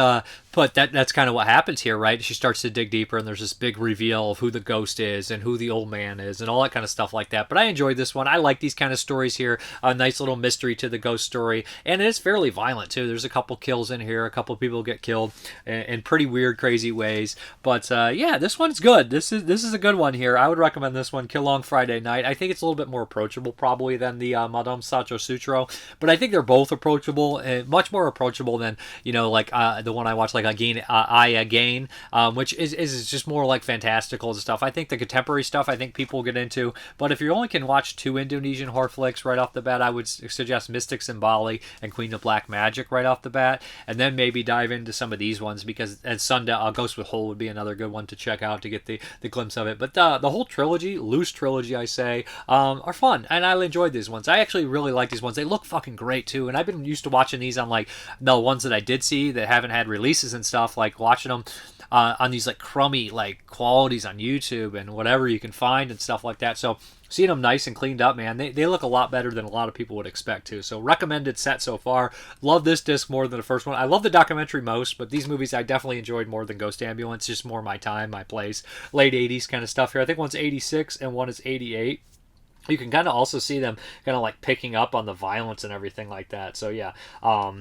that's kind of what happens here, right? She starts to dig deeper, and there's this big reveal of who the ghost is and who the old man is and all that kind of stuff like that. But I enjoyed this one. I like these kind of stories here. A nice little mystery to the ghost story, and it is fairly violent too. There's a couple kills in here, a couple people get killed in pretty weird, crazy ways. But yeah, this one's good. This is a good one here. I would recommend this one. Kill on Friday Night. I think it's a little bit more approachable probably than the Madame Sacho Sutro, but I think they're both approachable, much more approachable than like the one I watched, like Again, which is just more like fantastical and stuff. I think the contemporary stuff I think people get into, but if you only can watch 2 Indonesian horror flicks right off the bat, I would suggest Mystics in Bali and Queen of Black Magic right off the bat, and then maybe dive into some of these ones, because Ghost with Hole would be another good one to check out to get the glimpse of it. But the whole trilogy, loose trilogy I say, are fun, and I enjoyed these ones. I actually really like these ones. They look fucking great too, and I've been used to watching these on like the ones that I did see that haven't had releases and stuff, like watching them on these like crummy like qualities on YouTube and whatever you can find and stuff like that. So seeing them nice and cleaned up, man, they look a lot better than a lot of people would expect to. So recommended set so far. Love this disc more than the first one. I love the documentary most, but these movies I definitely enjoyed more than Ghost Ambulance. Just more my time, my place. Late 80s kind of stuff here. I think one's 86 and one is 88. You can kind of also see them kind of like picking up on the violence and everything like that. So yeah,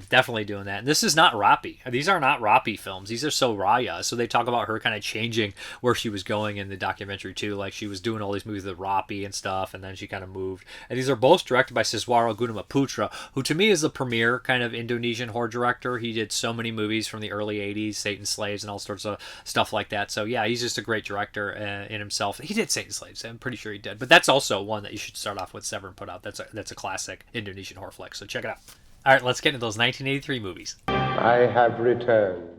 definitely doing that. And this is not Rappi. These are not Rappi films. These are Soraya. So they talk about her kind of changing where she was going in the documentary too. Like she was doing all these movies with Rappi and stuff, and then she kind of moved. And these are both directed by Siswaro Gunamaputra, who to me is the premier kind of Indonesian horror director. He did so many movies from the early 80s, Satan Slaves and all sorts of stuff like that. So yeah, he's just a great director in himself. He did Satan Slaves. I'm pretty sure he did. But that's also one that you should start off with. Severn put out. That's a classic Indonesian horror flick, so check it out. All right, let's get into those 1983 movies. I have returned.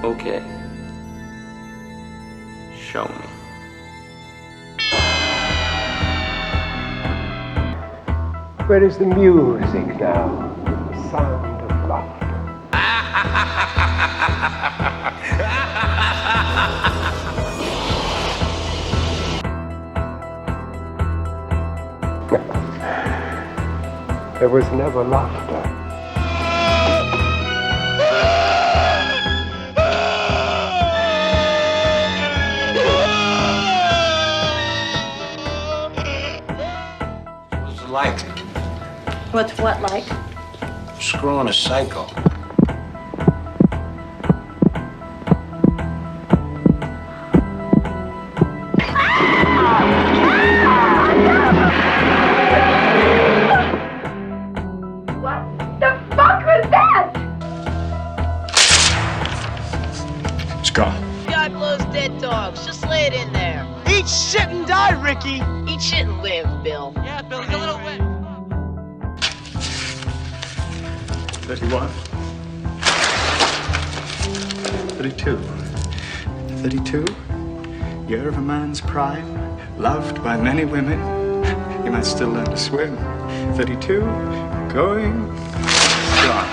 Okay. Show me. Where is the music now? The sound of laughter. There was never laughter. Like? What's what like? Screwing a psycho. What the fuck was that? It's gone. Guy blows dead dogs. Just lay it in there. Eat shit and die, Ricky! Eat shit and live, Bill. Yeah, Bill, he's a little wet. 31. 32. 32. Year of a man's prime. Loved by many women. You might still learn to swim. 32. Going. Gone.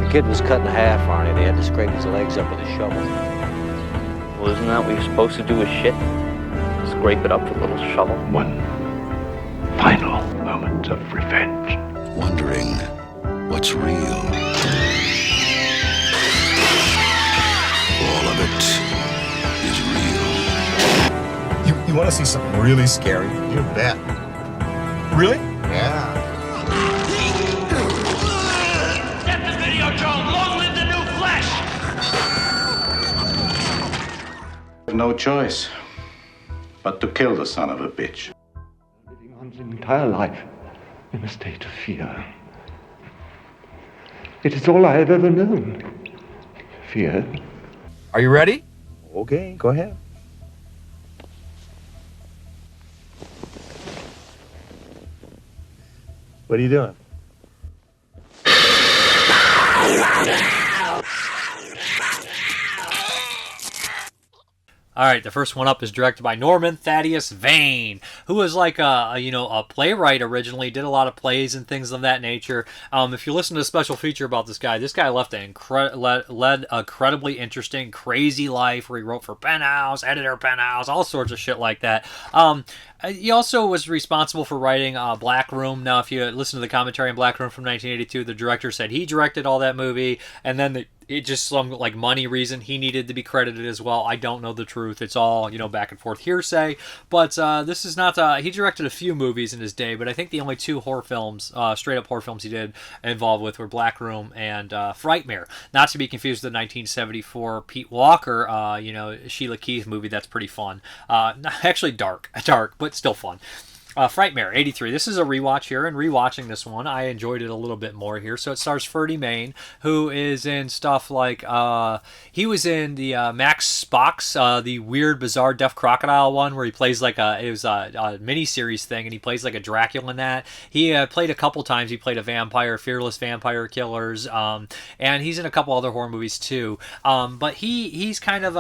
The kid was cut in half, Arnie. They had to scrape his legs up with a shovel. Well, isn't that what you're supposed to do with shit? Scrape it up with a little shovel. One final moment of revenge. Wondering what's real. All of it is real. You want to see something really scary? You bet. Really? Yeah. Get the video, Joe! Long live the new flesh! No choice but to kill the son of a bitch. Living one's entire life in a state of fear. It is all I have ever known. Fear. Are you ready? Okay, go ahead. What are you doing? All right, the first one up is directed by Norman Thaddeus Vane, who was like a playwright originally, did a lot of plays and things of that nature. If you listen to a special feature about this guy led an incredibly interesting, crazy life where he wrote for Penthouse, editor Penthouse, all sorts of shit like that. He also was responsible for writing Black Room. Now, if you listen to the commentary on Black Room from 1982, the director said he directed all that movie, and then it just some like money reason he needed to be credited as well. I don't know the truth. It's all back and forth hearsay. But this is not. He directed a few movies in his day, but I think the only two horror films, straight up horror films he did involved with were Black Room and Frightmare. Not to be confused with the 1974 Pete Walker, Sheila Keith movie. That's pretty fun. Actually dark, but still fun. Frightmare, 83. This is a rewatch here, and rewatching this one, I enjoyed it a little bit more here. So it stars Ferdy Mayne, who is in stuff like, he was in the Max Spock's, the weird, bizarre Deaf Crocodile one, where he plays like it was a mini-series thing, and he plays like a Dracula in that. He played a couple times, he played a vampire, Fearless Vampire Killers, and he's in a couple other horror movies too. But he's kind of,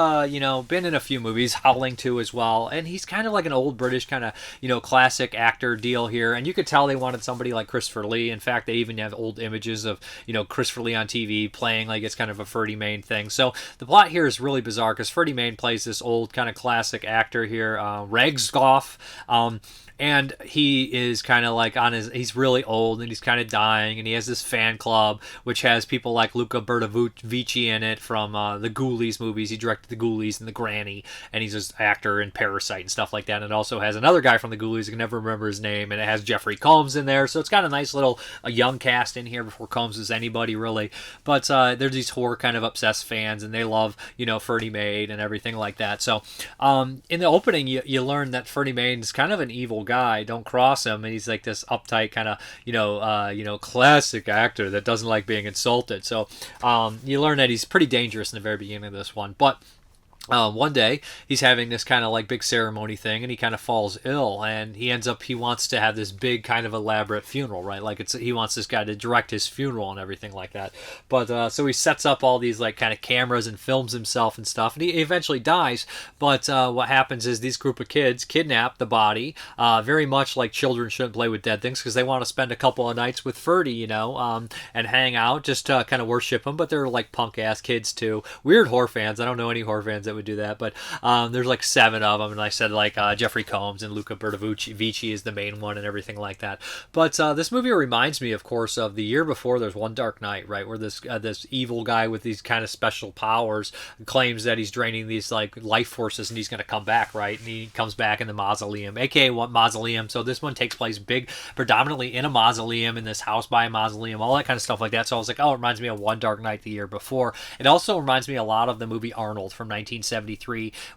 been in a few movies, Howling 2 as well, and he's kind of like an old British kind of, classic actor deal here, and you could tell they wanted somebody like Christopher Lee. In fact, they even have old images of Christopher Lee on TV playing like it's kind of a Ferdy Mayne thing. So the plot here is really bizarre because Ferdy Mayne plays this old kind of classic actor here, Regsgoff, and he is kind of like he's really old and he's kind of dying, and he has this fan club which has people like Luca Bertovici in it from the Ghoulies movies. He directed the Ghoulies and the Granny, and he's this actor in Parasite and stuff like that. And it also has another guy from the Ghoulies, I can never remember his name, and it has Jeffrey Combs in there. So it's got a nice little young cast in here before Combs is anybody really. But there's these horror kind of obsessed fans, and they love Ferdy Mayne and everything like that. So in the opening, you learn that Ferdy Mayne is kind of an evil guy. Don't cross him, and he's like this uptight kind of classic actor that doesn't like being insulted. So you learn that he's pretty dangerous in the very beginning of this one. But one day he's having this kind of like big ceremony thing, and he kind of falls ill, and he wants to have this big kind of elaborate funeral, right? Like he wants this guy to direct his funeral and everything like that. But so he sets up all these like kind of cameras and films himself and stuff, and he eventually dies. But what happens is these group of kids kidnap the body, very much like children shouldn't play with dead things, because they want to spend a couple of nights with Ferdy, and hang out, just to kind of worship him. But they're like punk ass kids too, weird horror fans. I don't know any horror fans that would do that, but there's like 7 of them, and I said like Jeffrey Combs and Luca Bertovici is the main one and everything like that. But this movie reminds me, of course, of the year before. There's One Dark Night, right, where this evil guy with these kind of special powers claims that he's draining these like life forces and he's going to come back, right? And he comes back in the mausoleum, aka what mausoleum. So this one takes place predominantly in a mausoleum, in this house by a mausoleum, all that kind of stuff like that. So I was like, oh, it reminds me of One Dark Night the year before. It also reminds me a lot of the movie Arnold from 1973,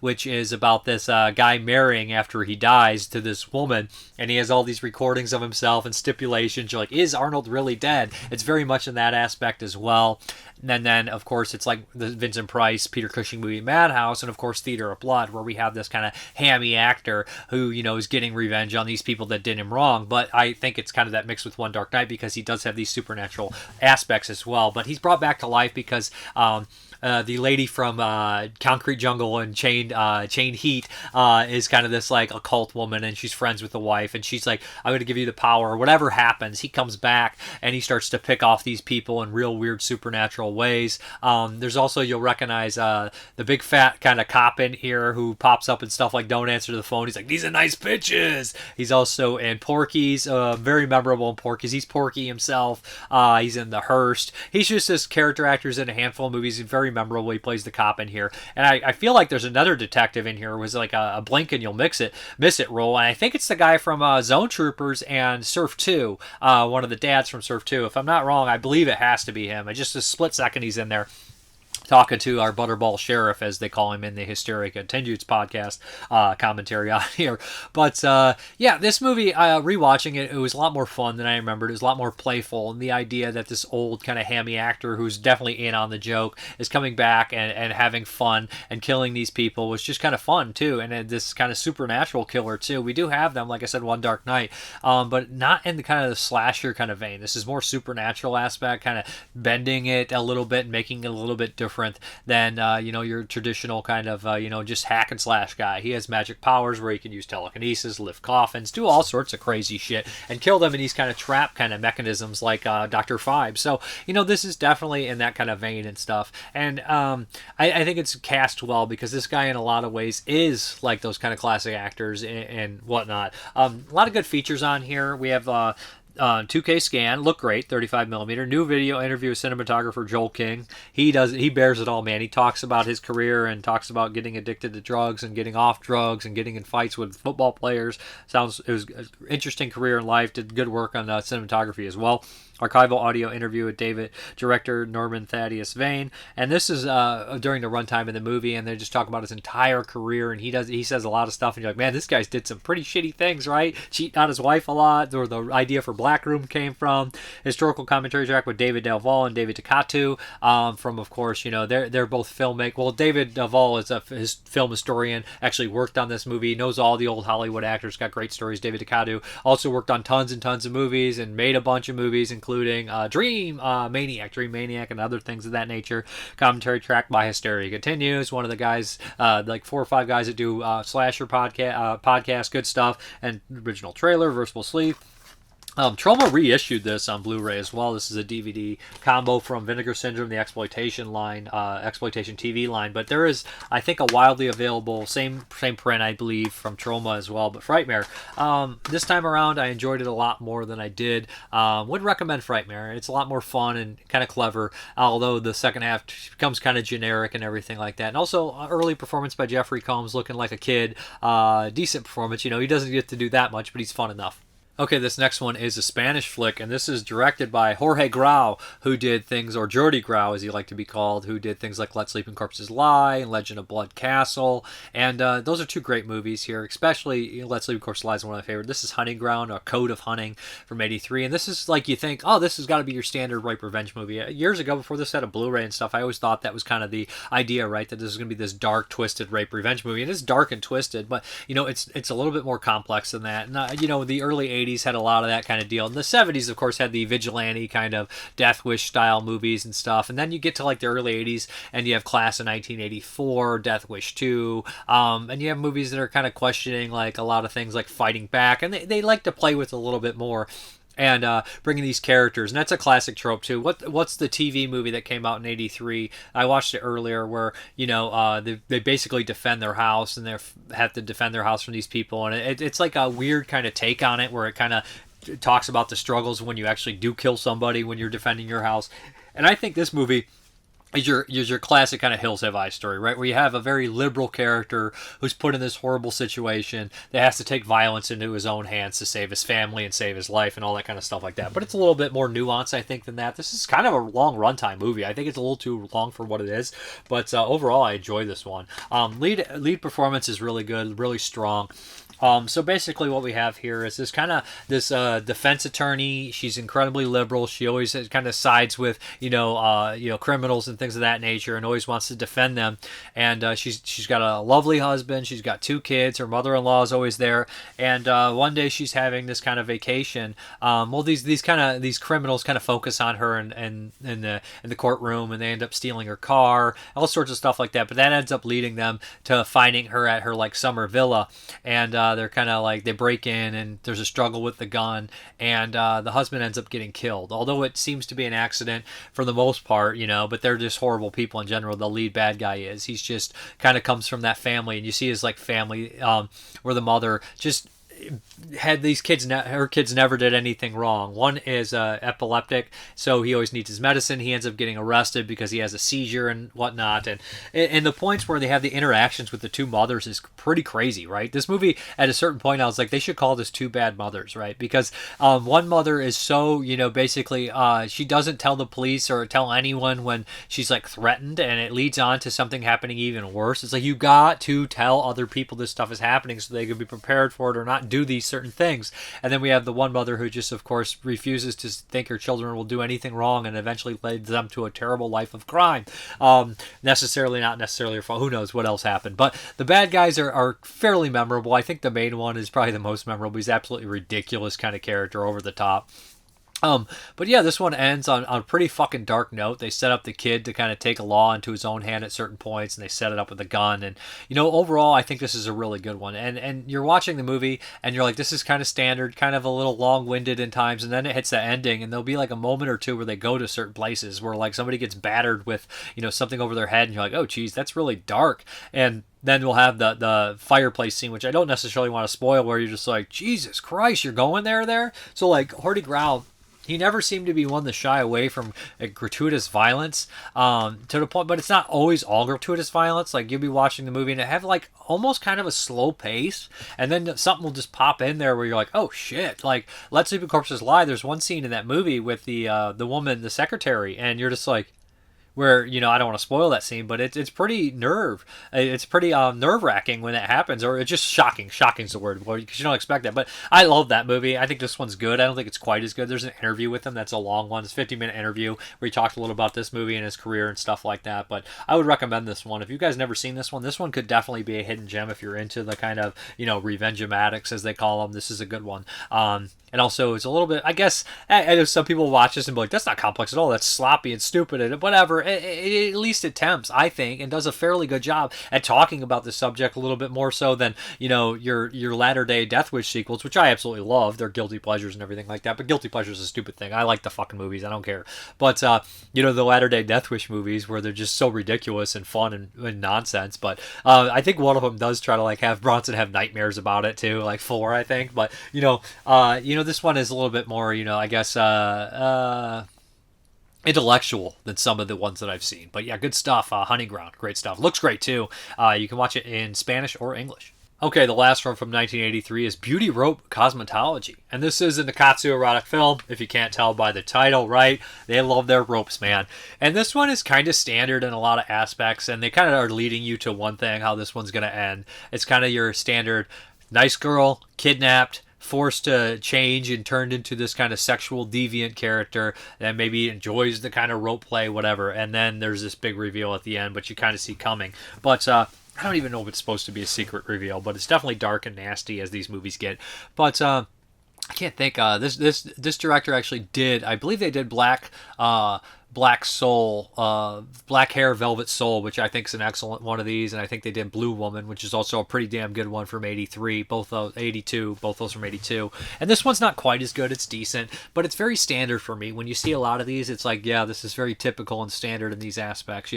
which is about this guy marrying after he dies to this woman, and he has all these recordings of himself and stipulations. You're like, is Arnold really dead? It's very much in that aspect as well. And then, of course, it's like the Vincent Price, Peter Cushing movie Madhouse, and of course Theater of Blood, where we have this kind of hammy actor who, is getting revenge on these people that did him wrong. But I think it's kind of that mix with One Dark Night, because he does have these supernatural aspects as well. But he's brought back to life because the lady from Concrete Jungle and Chained Heat is kind of this like occult woman, and she's friends with the wife, and she's like, I'm going to give you the power. Whatever happens, he comes back and he starts to pick off these people in real weird supernatural ways. There's also, you'll recognize the big fat kind of cop in here who pops up and stuff like Don't Answer the Phone. He's like, these are nice pitches. He's also in Porky's, very memorable in Porky's. He's Porky himself. He's in The Hearst. He's just this character actor in a handful of movies. He's very memorable. He plays the cop in here, and I feel like there's another detective in here who was like a blink and you'll miss it role, and I think it's the guy from Zone Troopers and Surf 2, one of the dads from Surf 2. If I'm not wrong, I believe it has to be him. Just a split second he's in there. talking to our Butterball Sheriff, as they call him in the Hysteria Continues podcast commentary on here. But yeah, this movie, rewatching it, it was a lot more fun than I remembered. It was a lot more playful, and the idea that this old kind of hammy actor who's definitely in on the joke is coming back and having fun and killing these people was just kind of fun too. And this kind of supernatural killer too. We do have them, like I said, One Dark Night, but not in the kind of the slasher kind of vein. This is more supernatural aspect, kind of bending it a little bit and making it a little bit different than your traditional kind of just hack and slash guy. He has magic powers where he can use telekinesis, lift coffins, do all sorts of crazy shit, and kill them in these kind of trap kind of mechanisms like Dr. Five. So this is definitely in that kind of vein and stuff. And I think it's cast well because this guy in a lot of ways is like those kind of classic actors and whatnot. A lot of good features on here. We have 2K scan, look great, 35mm. New video interview with cinematographer Joel King. He bears it all, man. He talks about his career and talks about getting addicted to drugs and getting off drugs and getting in fights with football players. It was an interesting career in life. Did good work on cinematography as well. Archival audio interview with director Norman Thaddeus Vane, and this is during the runtime of the movie, and they just talk about his entire career, and he says a lot of stuff, and you're like, man, this guy's did some pretty shitty things, right? Cheating on his wife a lot, or the idea for Black Room came from. Historical commentary track with David Delval and David Takatu, from, of course, they're both filmmakers. Well, David Delval is his film historian, actually worked on this movie, knows all the old Hollywood actors, got great stories. David Takatu also worked on tons and tons of movies and made a bunch of movies, including Dream Maniac, and other things of that nature. Commentary track by Hysteria Continues, one of the guys, like 4 or 5 guys that do slasher podcast, good stuff, and original trailer, reversible sleeve. Troma reissued this on Blu-ray as well. This is a DVD combo from Vinegar Syndrome, the Exploitation TV line. But there is, I think, a widely available, same print, I believe, from Troma as well. But Frightmare, this time around, I enjoyed it a lot more than I did. Would recommend Frightmare. It's a lot more fun and kind of clever, although the second half becomes kind of generic and everything like that. And also, early performance by Jeffrey Combs, looking like a kid. Decent performance. He doesn't get to do that much, but he's fun enough. Okay, this next one is a Spanish flick, and this is directed by Jorge Grau, who did things, or Jordi Grau as he liked to be called, who did things like Let Sleeping Corpses Lie and Legend of Blood Castle, and those are 2 great movies here, especially Let Sleeping Corpses Lie is one of my favorite. This is Hunting Ground, a Code of Hunting from '83, and this is like you think, oh, this has got to be your standard rape revenge movie. Years ago, before this had a Blu-ray and stuff, I always thought that was kind of the idea, right, that this is going to be this dark, twisted rape revenge movie, and it's dark and twisted, but, it's a little bit more complex than that, and, the early 80s had a lot of that kind of deal. And the 70s, of course, had the vigilante kind of Death Wish style movies and stuff. And then you get to like the early 80s and you have Class of 1984, Death Wish 2, and you have movies that are kind of questioning like a lot of things like Fighting Back, and they like to play with a little bit more. And bringing these characters, and that's a classic trope too. What's the TV movie that came out in '83? I watched it earlier, where they basically defend their house, and they have to defend their house from these people, and it's like a weird kind of take on it, where it kind of talks about the struggles when you actually do kill somebody when you're defending your house. And I think this movie is your classic kind of Hills Have Eyes story, right? Where you have a very liberal character who's put in this horrible situation that has to take violence into his own hands to save his family and save his life and all that kind of stuff like that. But it's a little bit more nuanced, I think, than that. This is kind of a long runtime movie. I think it's a little too long for what it is, but overall, I enjoy this one. Lead performance is really good, really strong. So basically what we have here is this defense attorney. She's incredibly liberal. She always kind of sides with, criminals and things of that nature, and always wants to defend them. And she's got a lovely husband. She's got 2 kids. Her mother-in-law is always there. And one day she's having this kind of vacation. These criminals kind of focus on her in the courtroom, and they end up stealing her car, all sorts of stuff like that. But that ends up leading them to finding her at her like summer villa, and they're kind of like, they break in, and there's a struggle with the gun, and the husband ends up getting killed, although it seems to be an accident for the most part, but they're just horrible people in general. The lead bad guy he's just kind of comes from that family, and you see his like family, where the mother just had these kids, her kids never did anything wrong. One is epileptic, so he always needs his medicine. He ends up getting arrested because he has a seizure and whatnot. And the points where they have the interactions with the two mothers is pretty crazy, right? This movie, at a certain point, I was like, they should call this Two Bad Mothers, right? Because one mother is so, basically, she doesn't tell the police or tell anyone when she's like threatened, and it leads on to something happening even worse. It's like, you got to tell other people this stuff is happening so they can be prepared for it or not do these certain things. And then we have the one mother who just, of course, refuses to think her children will do anything wrong and eventually leads them to a terrible life of crime. Not necessarily her fault. Who knows what else happened? But the bad guys are fairly memorable. I think the main one is probably the most memorable. He's absolutely ridiculous kind of character, over the top. But yeah, this one ends on a pretty fucking dark note. They set up the kid to kind of take a law into his own hand at certain points, and they set it up with a gun. And, overall, I think this is a really good one. And you're watching the movie, and you're like, this is kind of standard, kind of a little long-winded in times, and then it hits the ending, and there'll be like a moment or two where they go to certain places where, like, somebody gets battered with, something over their head, and you're like, oh, geez, that's really dark. And then we'll have the fireplace scene, which I don't necessarily want to spoil, where you're just like, Jesus Christ, you're going there? So, like, Horty Grau, he never seemed to be one to shy away from gratuitous violence, to the point, but it's not always all gratuitous violence. Like, you'll be watching the movie and it have like almost kind of a slow pace, and then something will just pop in there where you're like, oh shit, like Let Sleeping Corpses Lie. There's one scene in that movie with the woman, the secretary, and you're just like, where, I don't want to spoil that scene, but it's pretty nerve-wracking when that happens, or it's just shocking. Shocking's the word, because you don't expect that. But I love that movie. I think this one's good. I don't think it's quite as good. There's an interview with him that's a long one. It's a 50-minute interview where he talked a little about this movie and his career and stuff like that. But I would recommend this one. If you guys never seen this one could definitely be a hidden gem if you're into the kind of, revenge-o-matics, as they call them. This is a good one. And also, it's a little bit, I guess, I know some people watch this and be like, that's not complex at all, that's sloppy and stupid and whatever. It at least attempts, I think, and does a fairly good job at talking about the subject a little bit more so than, your latter-day Death Wish sequels, which I absolutely love. They're guilty pleasures and everything like that, but guilty pleasure is a stupid thing. I like the fucking movies, I don't care. But, the latter-day Death Wish movies, where they're just so ridiculous and fun and nonsense, but I think one of them does try to, like, have Bronson have nightmares about it, too, like 4, I think, but, this one is a little bit more, I guess, intellectual than some of the ones that I've seen. But yeah, good stuff. Hunting Ground, great stuff. Looks great, too. You can watch it in Spanish or English. Okay, the last one from 1983 is Beauty Rope Cosmetology. And this is a Nikatsu erotic film, if you can't tell by the title, right? They love their ropes, man. And this one is kind of standard in a lot of aspects, and they kind of are leading you to one thing, how this one's going to end. It's kind of your standard nice girl, kidnapped, forced to change and turned into this kind of sexual deviant character that maybe enjoys the kind of rope play, whatever. And then there's this big reveal at the end, but you kind of see coming. But I don't even know if it's supposed to be a secret reveal, but it's definitely dark and nasty as these movies get. But I can't think. This director actually did, I believe they did Black Soul, Black Hair Velvet Soul, which I think is an excellent one of these, and I think they did Blue Woman, which is also a pretty damn good one from 83, both those 82, both those from 82. And this one's not quite as good, it's decent, but it's very standard for me. When you see a lot of these, it's like, yeah, this is very typical and standard in these aspects,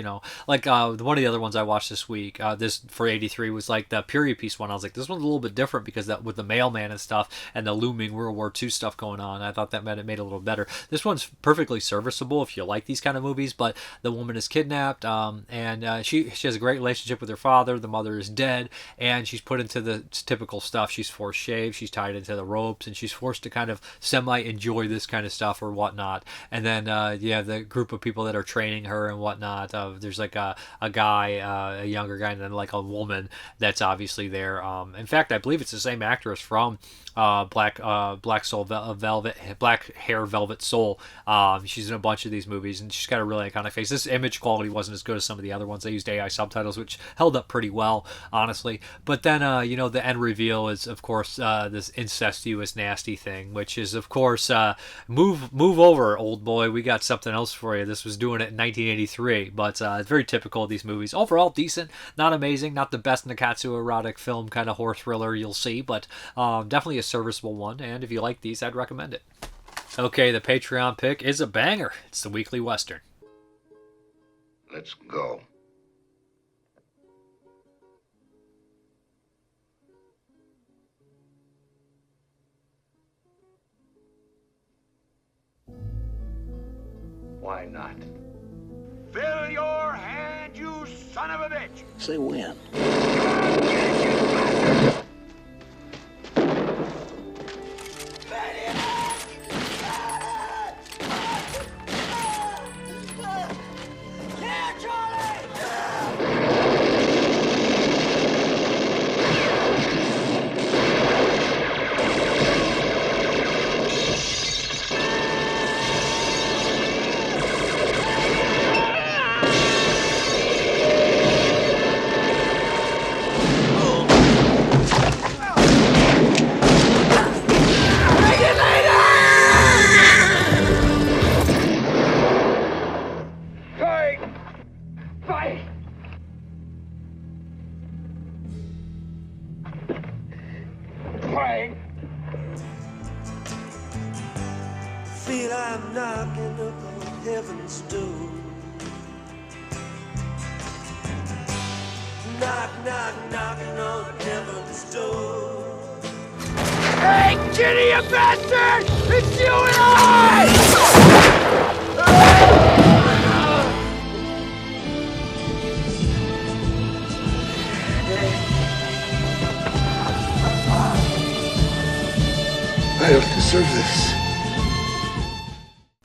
Like one of the other ones I watched this week, this for 83 was like the period piece one. I was like, this one's a little bit different because that with the mailman and stuff and the looming World War II stuff going on. I thought that made it a little better. This one's perfectly serviceable if you like these kind of movies, but the woman is kidnapped, and she has a great relationship with her father. The mother is dead, and she's put into the typical stuff. She's forced shaved, she's tied into the ropes, and she's forced to kind of semi-enjoy this kind of stuff or whatnot. And then the group of people that are training her and whatnot. There's like a guy, a younger guy, and then like a woman that's obviously there. In fact, I believe it's the same actress from Black Hair Velvet Soul. She's in a bunch of these movies, and she's got a really iconic face. This image quality wasn't as good as some of the other ones. They used AI subtitles, which held up pretty well, honestly. But then, the end reveal is, of course, this incestuous, nasty thing, which is, of course, move over, old boy. We got something else for you. This was doing it in 1983, but it's very typical of these movies. Overall, decent, not amazing, not the best Nikatsu erotic film kind of horror thriller you'll see, but definitely a serviceable one. And if you like these, I'd recommend it. Okay, the Patreon pick is a banger. It's the Weekly Western. Let's go. Why not? Fill your hand, you son of a bitch! Say when. Feel I'm knocking on heaven's door. Knock, knock, knocking on heaven's door. Hey, Kitty, you bastard! It's you and I! I don't deserve this.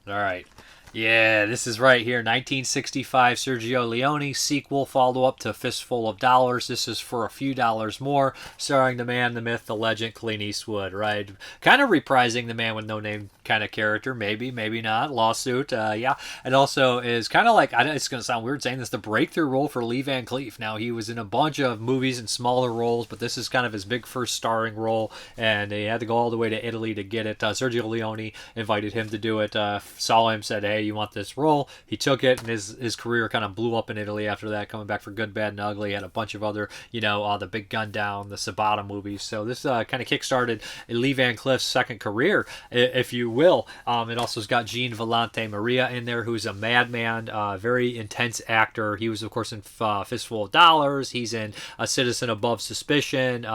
All right. Yeah, this is right here. 1965 Sergio Leone sequel, follow-up to Fistful of Dollars. This is For a Few Dollars More, starring the man, the myth, the legend, Clint Eastwood, right? Kind of reprising the man with no name kind of character, maybe, maybe not. Lawsuit, yeah. And also is kind of like, it's going to sound weird saying this, the breakthrough role for Lee Van Cleef. Now, he was in a bunch of movies and smaller roles, but this is kind of his big first starring role, and he had to go all the way to Italy to get it. Sergio Leone invited him to do it, saw him, said, hey, you want this role? He took it, and his career kind of blew up in Italy after that, coming back for Good, Bad, and Ugly. He had a bunch of other, the Big Gun Down, the Sabata movies. So this kind of kickstarted Lee Van Cleef's second career, if you will. It also has got Gene Volante Maria in there, who's a madman, very intense actor. He was, of course, in Fistful of Dollars. He's in A Citizen Above Suspicion.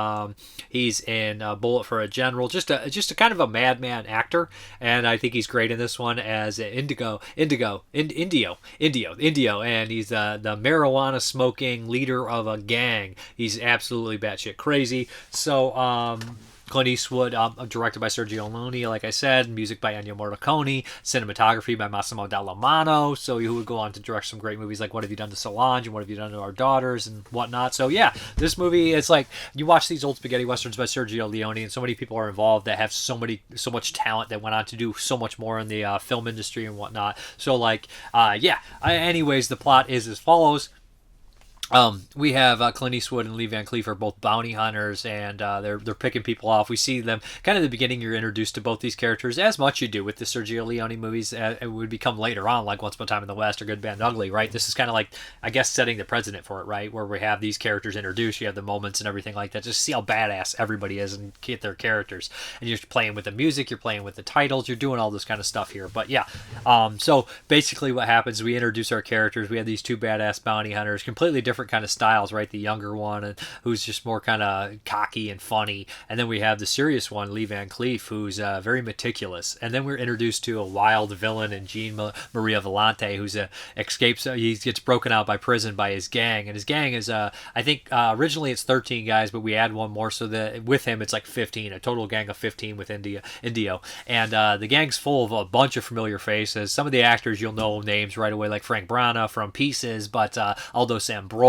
He's in Bullet for a General. Just a kind of a madman actor, and I think he's great in this one as Indio, and he's the marijuana smoking leader of a gang. He's absolutely batshit crazy. So Clint Eastwood, directed by Sergio Leone, like I said, music by Ennio Morricone, cinematography by Massimo Dallamano, so who would go on to direct some great movies like What Have You Done to Solange and What Have You Done to Our Daughters and whatnot. So yeah, this movie, it's like you watch these old spaghetti westerns by Sergio Leone, and so many people are involved that have so much talent that went on to do so much more in the film industry and whatnot. So anyways, the plot is as follows. We have Clint Eastwood and Lee Van Cleef are both bounty hunters, and they're picking people off. We see them kind of at the beginning. You're introduced to both these characters, as much you do with the Sergio Leone movies. It would become later on, like Once Upon a Time in the West or Good, Bad, and Ugly, right? This is kind of like, I guess, setting the precedent for it, right? Where we have these characters introduced, you have the moments and everything like that. Just see how badass everybody is and get their characters. And you're playing with the music, you're playing with the titles, you're doing all this kind of stuff here. But yeah, so basically what happens, we introduce our characters. We have these two badass bounty hunters, completely different kind of styles, right? The younger one, and who's just more kind of cocky and funny, and then we have the serious one, Lee Van Cleef, who's very meticulous. And then we're introduced to a wild villain in Gene Maria Volante, who's escapes. He gets broken out by prison by his gang, and his gang is I think originally it's 13 guys, but we add one more, so that with him it's like 15, a total gang of 15 with Indio. And the gang's full of a bunch of familiar faces. Some of the actors you'll know names right away, like Frank Brana from Pieces, but Aldo Sambrol,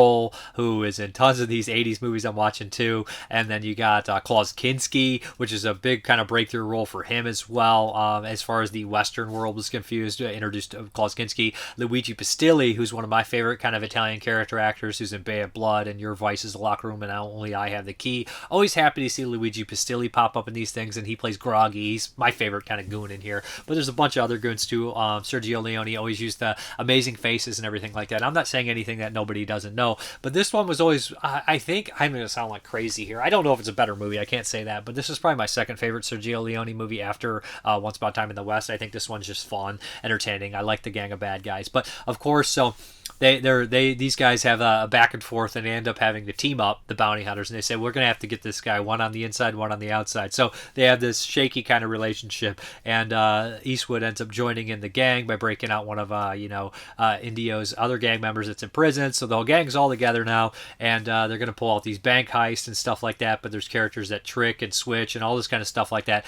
who is in tons of these 80s movies I'm watching too. And then you got Klaus Kinski, which is a big kind of breakthrough role for him as well. As far as the Western world was confused, introduced Klaus Kinski. Luigi Pistilli, who's one of my favorite kind of Italian character actors, who's in Bay of Blood and Your Vice is the Locker Room and Only I Have the Key. Always happy to see Luigi Pistilli pop up in these things, and he plays Groggy. He's my favorite kind of goon in here. But there's a bunch of other goons too. Sergio Leone always used the amazing faces and everything like that. I'm not saying anything that nobody doesn't know, but this one was always, I think, I'm going to sound like crazy here. I don't know if it's a better movie. I can't say that, but this is probably my second favorite Sergio Leone movie after Once Upon a Time in the West. I think this one's just fun, entertaining. I like the gang of bad guys. But, of course, so these guys have a back and forth, and they end up having to team up, the bounty hunters, and they say, we're gonna have to get this guy, one on the inside, one on the outside. So they have this shaky kind of relationship, and Eastwood ends up joining in the gang by breaking out one of Indio's other gang members that's in prison. So the whole gang's all together now, and they're gonna pull out these bank heists and stuff like that. But there's characters that trick and switch and all this kind of stuff like that.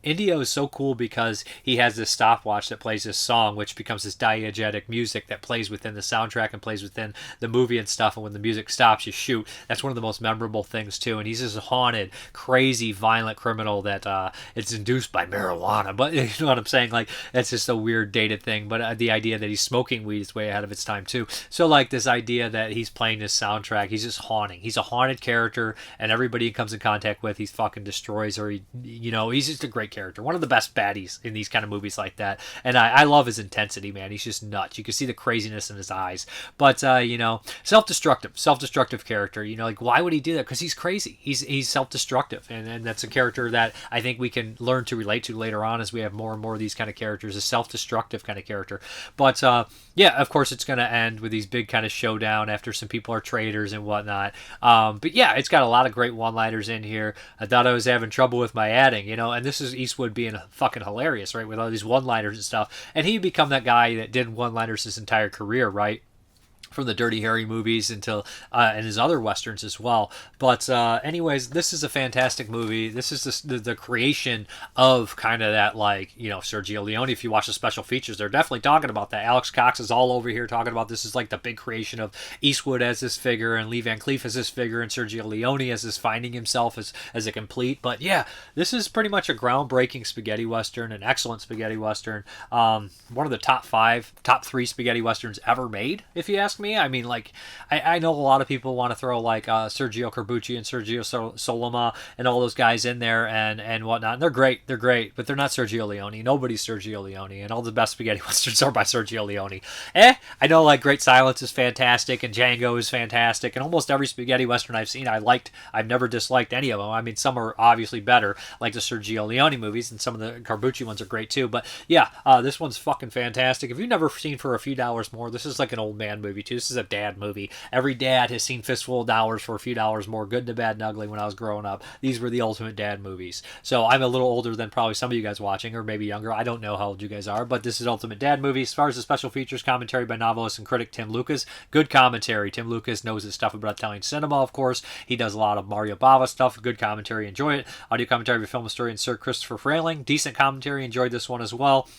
Indio is so cool because he has this stopwatch that plays this song, which becomes this diegetic music that plays within the soundtrack and plays within the movie and stuff. And when the music stops, you shoot. That's one of the most memorable things too. And he's this haunted, crazy, violent criminal that it's induced by marijuana. But you know what I'm saying? Like, it's just a weird dated thing. But the idea that he's smoking weed is way ahead of its time too. So like this idea that he's playing this soundtrack, he's just haunting. He's a haunted character, and everybody he comes in contact with, he's fucking destroys, or he's just a great character. One of the best baddies in these kind of movies like that. And I love his intensity, man. He's just nuts. You can see the craziness in his eyes. But self-destructive character. Like, why would he do that? Because he's crazy. He's self-destructive, and that's a character that I think we can learn to relate to later on as we have more and more of these kind of characters. A self-destructive kind of character. But yeah, of course, it's going to end with these big kind of showdown after some people are traitors and whatnot. But yeah, it's got a lot of great one-liners in here. I thought I was having trouble with my adding, and this is Eastwood being fucking hilarious, right, with all these one-liners and stuff. And he'd become that guy that did one-liners his entire career, right? From the Dirty Harry movies until and his other westerns as well. But anyways, this is a fantastic movie. This is the creation of kind of that, like, Sergio Leone. If you watch the special features, they're definitely talking about that. Alex Cox is all over here talking about this is like the big creation of Eastwood as this figure, and Lee Van Cleef as this figure, and Sergio Leone as this finding himself as a complete. But yeah, this is pretty much a groundbreaking spaghetti western, an excellent spaghetti western. One of the top 3 spaghetti westerns ever made, if you ask me. I mean, like, I know a lot of people want to throw like Sergio Corbucci and Sergio Soloma and all those guys in there and whatnot. And they're great, but they're not Sergio Leone. Nobody's Sergio Leone, and all the best spaghetti westerns are by Sergio Leone. I know, like, Great Silence is fantastic, and Django is fantastic, and almost every spaghetti western I've seen I liked. I've never disliked any of them. I mean, some are obviously better, like the Sergio Leone movies, and some of the Corbucci ones are great too. But yeah, this one's fucking fantastic. If you've never seen For a Few Dollars More, this is like an old man movie too. This is a dad movie. Every dad has seen Fistful of Dollars, For a Few Dollars More, Good, the Bad, and Ugly when I was growing up. These were the ultimate dad movies. So I'm a little older than probably some of you guys watching, or maybe younger. I don't know how old you guys are, but this is ultimate dad movie. As far as the special features, commentary by novelist and critic Tim Lucas. Good commentary. Tim Lucas knows his stuff about Italian cinema, of course. He does a lot of Mario Bava stuff. Good commentary. Enjoy it. Audio commentary by film historian Sir Christopher Frayling. Decent commentary. Enjoyed this one as well.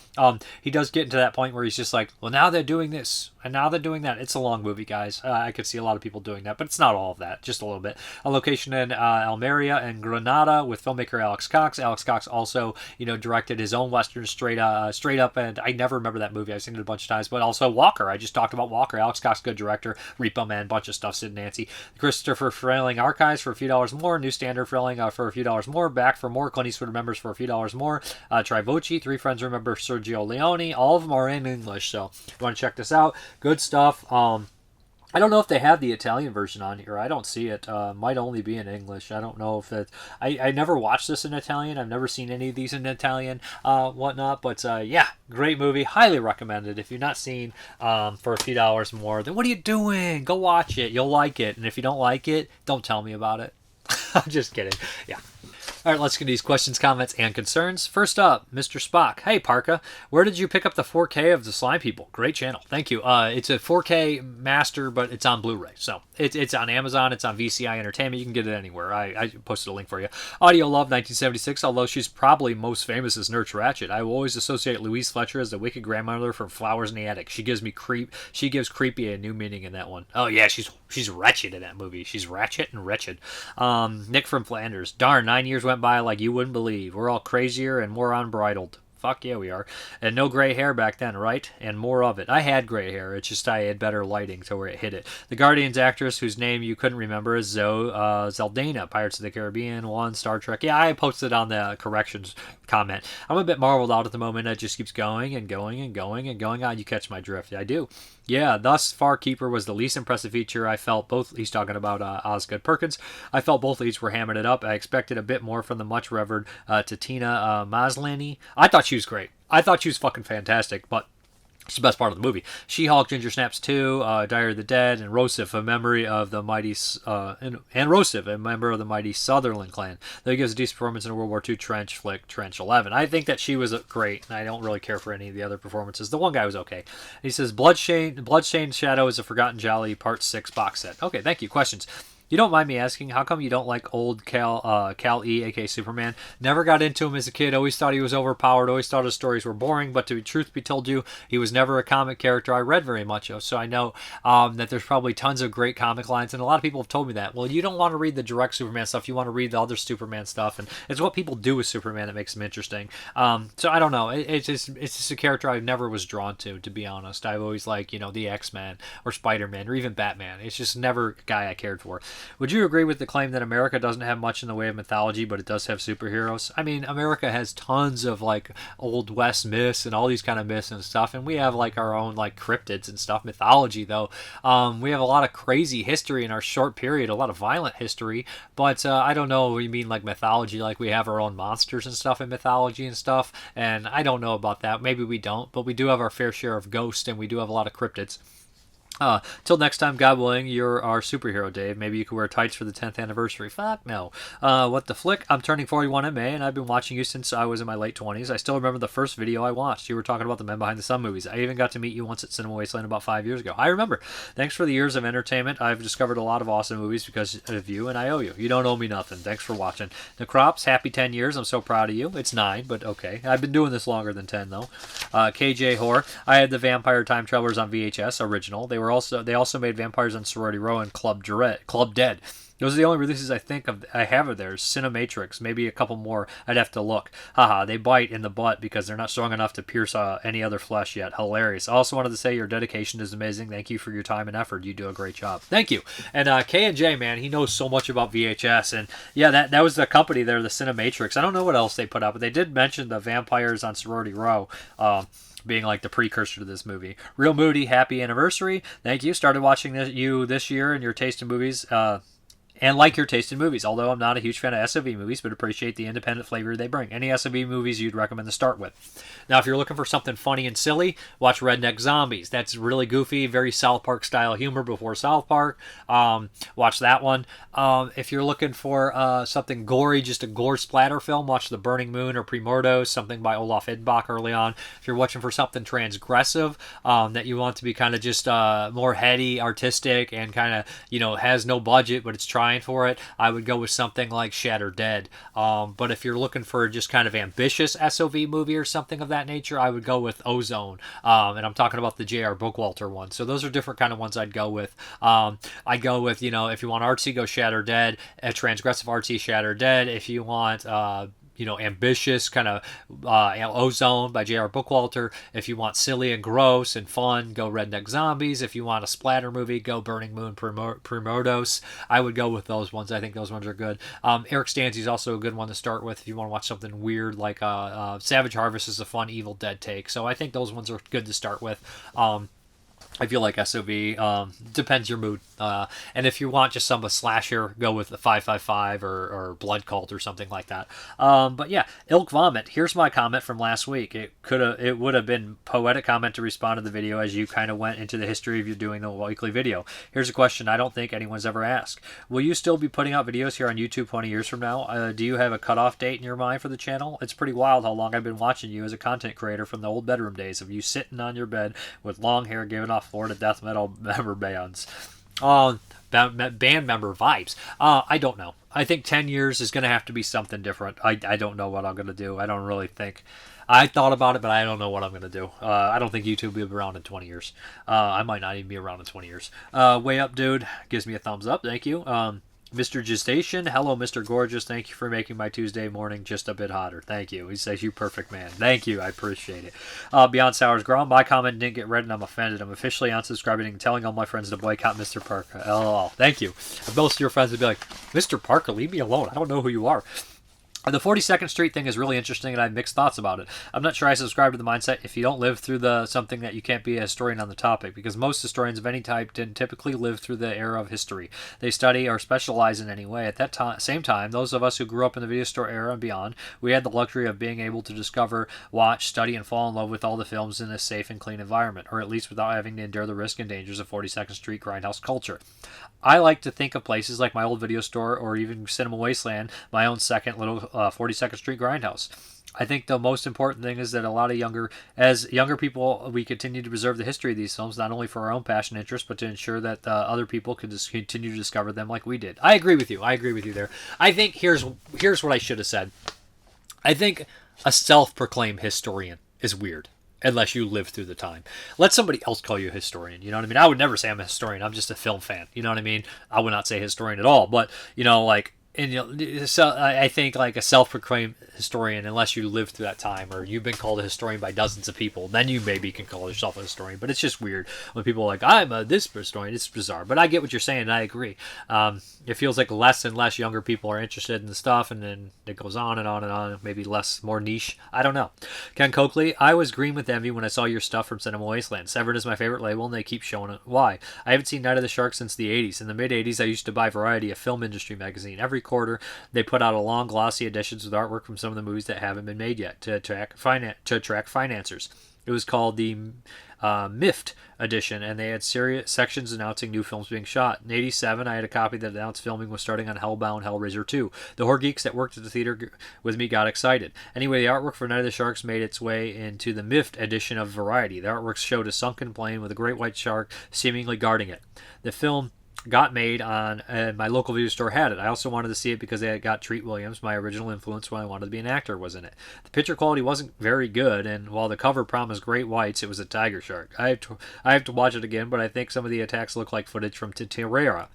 He does get into that point where he's just like, well, now they're doing this, and now they're doing that. It's a long movie, guys. I could see a lot of people doing that, but it's not all of that. Just a little bit. A location in Almeria and Granada with filmmaker Alex Cox. Alex Cox also, directed his own western straight up, and I never remember that movie. I've seen it a bunch of times, but also Walker. I just talked about Walker. Alex Cox, good director. Repo Man, bunch of stuff. Sid Nancy. Christopher Frayling Archives, For a Few Dollars More. New Standard Frayling, For a Few Dollars More. Back for More. Clint Eastwood Remembers, For a Few Dollars More. Trivoci, Three Friends Remember Sergio Leone. All of them are in English, so if you want to check this out, good stuff. I don't know if they have the Italian version on here. I don't see it. Might only be in English. I don't know if it... I never watched this in Italian. I've never seen any of these in Italian, whatnot. But yeah, great movie. Highly recommended. If you've not seen For a Few Dollars More, then what are you doing? Go watch it. You'll like it. And if you don't like it, don't tell me about it. I'm just kidding. Yeah. All right, let's get these questions, comments, and concerns. First up, Mr. Spock. Hey, Parka, where did you pick up the 4K of the Slime People? Great channel. Thank you. It's a 4K master, but it's on Blu-ray. So it's on Amazon. It's on VCI Entertainment. You can get it anywhere. I posted a link for you. Audio Love 1976, although she's probably most famous as Nurse Ratched. I will always associate Louise Fletcher as the wicked grandmother from Flowers in the Attic. She gives creepy a new meaning in that one. Oh, yeah, she's wretched in that movie. She's ratchet and wretched. Nick from Flanders. Darn, 9 years went by like you wouldn't believe. We're all crazier and more unbridled. Fuck yeah, we are. And no gray hair back then, right? And more of it. I had gray hair. It's just I had better lighting to where it hit it. The Guardians actress, whose name you couldn't remember, is Zoe Zaldana, Pirates of the Caribbean 1, Star Trek. Yeah, I posted on the corrections comment. I'm a bit marveled out at the moment. It just keeps going and going and going and going on. You catch my drift. I do. Yeah, thus far Keeper was the least impressive feature. I felt both, he's talking about Osgood Perkins, I felt both leads were hammering it up. I expected a bit more from the much revered Tatina Maslany. I thought she was great. I thought she was fucking fantastic, but It's the best part of the movie. She-Hulk, Ginger Snaps 2, Diary of the Dead, and Rosif, a memory of the mighty and Rosif, a member of the mighty Sutherland clan. That gives a decent performance in a World War II trench flick, Trench 11. I think that she was great, and I don't really care for any of the other performances. The one guy was okay. He says, Bloodstained Shadow is a Forgotten Jolly Part 6 box set. Okay, thank you. Questions? You don't mind me asking, how come you don't like old Kal-E, aka Superman? Never got into him as a kid, always thought he was overpowered, always thought his stories were boring, but to be truth be told you, he was never a comic character I read very much of, so I know that there's probably tons of great comic lines, and a lot of people have told me that. Well, you don't want to read the direct Superman stuff, you want to read the other Superman stuff, and it's what people do with Superman that makes him interesting. So I don't know, it's just a character I never was drawn to be honest. I've always liked, the X-Men, or Spider-Man, or even Batman. It's just never a guy I cared for. Would you agree with the claim that America doesn't have much in the way of mythology, but it does have superheroes? I mean, America has tons of Old West myths and all these kind of myths and stuff, and we have our own cryptids and stuff. Mythology, though, we have a lot of crazy history in our short period, a lot of violent history, but I don't know what you mean mythology, we have our own monsters and stuff in mythology and stuff, and I don't know about that. Maybe we don't, but we do have our fair share of ghosts, and we do have a lot of cryptids. Till next time, God willing, you're our superhero, Dave. Maybe you could wear tights for the 10th anniversary. Fuck no. What the flick? I'm turning 41 in May, and I've been watching you since I was in my late 20s. I still remember the first video I watched. You were talking about the Men Behind the Sun movies. I even got to meet you once at Cinema Wasteland about 5 years ago. I remember. Thanks for the years of entertainment. I've discovered a lot of awesome movies because of you, and I owe you. You don't owe me nothing. Thanks for watching. The Crops, happy 10 years. I'm so proud of you. It's 9, but okay. I've been doing this longer than 10, though. KJ Hoare. I had the Vampire Time Travelers on VHS, original. They also made Vampires on Sorority Row and Club Dead. Those are the only releases I have of theirs. Cinematrix, maybe a couple more. I'd have to look. Haha, they bite in the butt because they're not strong enough to pierce any other flesh yet. Hilarious. I also wanted to say your dedication is amazing. Thank you for your time and effort. You do a great job. Thank you. And K&J, man, he knows so much about VHS. And yeah, that was the company there, the Cinematrix. I don't know what else they put out, but they did mention the Vampires on Sorority Row. Being the precursor to this movie. Real Moody, happy anniversary. Thank you. Started watching you this year and your taste in movies. And like your taste in movies, although I'm not a huge fan of SOV movies, but appreciate the independent flavor they bring. Any SOV movies you'd recommend to start with? Now, if you're looking for something funny and silly, watch Redneck Zombies. That's really goofy, very South Park style humor before South Park. Watch that one. If you're looking for something gory, just a gore splatter film, watch The Burning Moon or Primordial, something by Olaf Idbach early on. If you're watching for something transgressive, that you want to be kind of just more heady, artistic, and kind of, has no budget, but it's trying for it, I would go with something like Shattered Dead. But if you're looking for just kind of ambitious SOV movie or something of that nature, I would go with Ozone. And I'm talking about the J.R. Bookwalter one. So those are different kind of ones I'd go with. I'd go with, if you want artsy, go Shattered Dead. Transgressive artsy, Shattered Dead. If you want ambitious kind of Ozone by J.R. Bookwalter. If you want silly and gross and fun, go Redneck Zombies. If you want a splatter movie, go Burning Moon, Primordial. I would go with those ones. I think those ones are good. Eric Stanzi's also a good one to start with if you want to watch something weird, like Savage Harvest is a fun Evil Dead take. So I think those ones are good to start with. I feel like SOV, depends your mood. And if you want just some slasher, go with the 555 or Blood Cult or something like that. But yeah, Ilk Vomit. Here's my comment from last week. It would have been poetic comment to respond to the video as you kind of went into the history of you doing the weekly video. Here's a question I don't think anyone's ever asked. Will you still be putting out videos here on YouTube 20 years from now? Do you have a cutoff date in your mind for the channel? It's pretty wild how long I've been watching you as a content creator from the old bedroom days of you sitting on your bed with long hair giving off Florida death metal member bands. Band member vibes. I don't know. I think 10 years is going to have to be something different. I don't know what I'm going to do. I don't really think. I thought about it, but I don't know what I'm going to do. I don't think YouTube will be around in 20 years. I might not even be around in 20 years. Way Up Dude gives me a thumbs up. Thank you. Mr. Gestation, hello, Mr. Gorgeous. Thank you for making my Tuesday morning just a bit hotter. Thank you. He says, you perfect man. Thank you. I appreciate it. Beyond Sours Ground, my comment didn't get read and I'm offended. I'm officially unsubscribing and telling all my friends to boycott Mrparka. LOL. Thank you. Most of your friends would be like, Mr. Parker, leave me alone. I don't know who you are. The 42nd Street thing is really interesting, and I have mixed thoughts about it. I'm not sure I subscribe to the mindset if you don't live through something that you can't be a historian on the topic, because most historians of any type didn't typically live through the era of history. They study or specialize in any way. At that same time, those of us who grew up in the video store era and beyond, we had the luxury of being able to discover, watch, study, and fall in love with all the films in a safe and clean environment, or at least without having to endure the risk and dangers of 42nd Street grindhouse culture. I like to think of places like my old video store or even Cinema Wasteland, my own second little 42nd Street grindhouse. I think the most important thing is that a lot of younger people, we continue to preserve the history of these films, not only for our own passion and interest, but to ensure that other people can just continue to discover them like we did. I agree with you. There. I think here's what I should have said. I think a self-proclaimed historian is weird. Unless you live through the time. Let somebody else call you a historian. You know what I mean? I would never say I'm a historian. I'm just a film fan. You know what I mean? I would not say historian at all. But, so I think like a self-proclaimed historian, unless you lived through that time or you've been called a historian by dozens of people, then you maybe can call yourself a historian. But it's just weird when people are like, I'm this historian. It's bizarre. But I get what you're saying, and I agree. It feels like less and less younger people are interested in the stuff, and then it goes on and on and on. Maybe more niche. I don't know. Ken Coakley, I was green with envy when I saw your stuff from Cinema Wasteland. Severed is my favorite label, and they keep showing it. Why? I haven't seen Night of the Shark since the 80s. In the mid-80s, I used to buy Variety, a film industry magazine. Every quarter, they put out a long, glossy editions with artwork from some of the movies that haven't been made yet to attract financiers. It was called the MIFT edition, and they had serious sections announcing new films being shot. In 87, I had a copy that announced filming was starting on Hellbound Hellraiser 2. The horror geeks that worked at the theater with me got excited. Anyway, the artwork for Night of the Sharks made its way into the MIFT edition of Variety. The artwork showed a sunken plane with a great white shark seemingly guarding it. The film got made on, and my local video store had it. I also wanted to see it because they had got Treat Williams, my original influence when I wanted to be an actor, was in it. The picture quality wasn't very good, and while the cover promised great whites, it was a tiger shark. I have to watch it again, but I think some of the attacks look like footage from Terrera.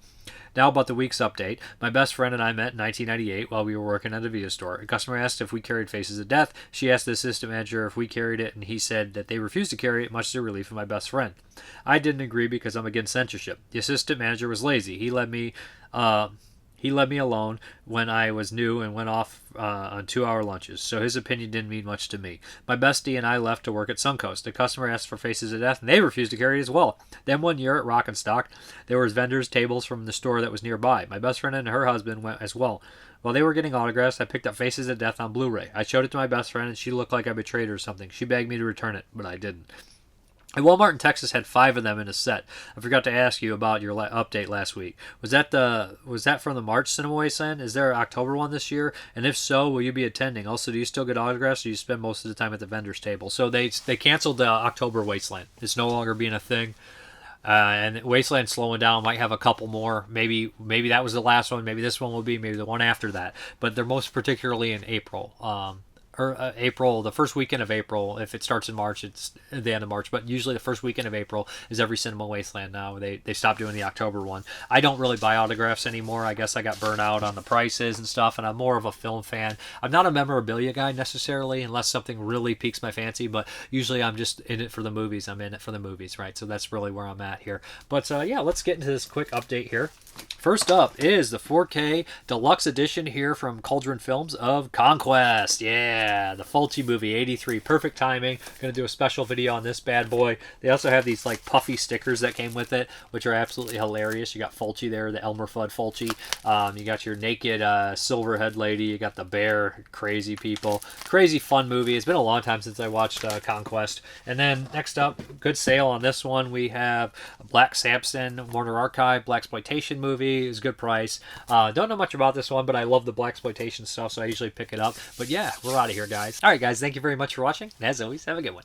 Now about the week's update. My best friend and I met in 1998 while we were working at a video store. A customer asked if we carried Faces of Death. She asked the assistant manager if we carried it, and he said that they refused to carry it, much to the relief of my best friend. I didn't agree because I'm against censorship. The assistant manager was lazy. He let me alone when I was new and went off on 2-hour lunches, so his opinion didn't mean much to me. My bestie and I left to work at Suncoast. The customer asked for Faces of Death, and they refused to carry it as well. Then one year at Rock and Stock, there was vendors' tables from the store that was nearby. My best friend and her husband went as well. While they were getting autographs, I picked up Faces of Death on Blu-ray. I showed it to my best friend, and she looked like I betrayed her or something. She begged me to return it, but I didn't. And Walmart in Texas had 5 of them in a set. I forgot to ask you about your update last week. Was that from the March Cinema Wasteland? Is there an October one this year? And if so, will you be attending? Also, do you still get autographs, or do you spend most of the time at the vendor's table? So they canceled the October Wasteland. It's no longer being a thing. And Wasteland's slowing down. Might have a couple more. Maybe that was the last one. Maybe this one will be. Maybe the one after that. But they're most particularly in April. April, the first weekend of April. If it starts in March, it's the end of March, but usually the first weekend of April is every Cinema Wasteland now. They stopped doing the October one. I don't really buy autographs anymore. I guess I got burnt out on the prices and stuff, and I'm more of a film fan. I'm not a memorabilia guy necessarily, unless something really piques my fancy, but usually I'm just in it for the movies. I'm in it for the movies, right? So that's really where I'm at here. But yeah, let's get into this quick update here. First up is the 4K Deluxe Edition here from Cauldron Films of Conquest. Yeah, the Fulci movie, 83. Perfect timing. Going to do a special video on this bad boy. They also have these like puffy stickers that came with it, which are absolutely hilarious. You got Fulci there, the Elmer Fudd Fulci. You got your naked silverhead lady. You got the bear. Crazy people. Crazy fun movie. It's been a long time since I watched Conquest. And then next up, good sale on this one. We have Black Samson, Warner Archive, Blaxploitation movie. It was a good price. Don't know much about this one, but I love the Blaxploitation stuff, so I usually pick it up. But yeah, we're out of here, guys. All right, guys, thank you very much for watching. And as always, have a good one.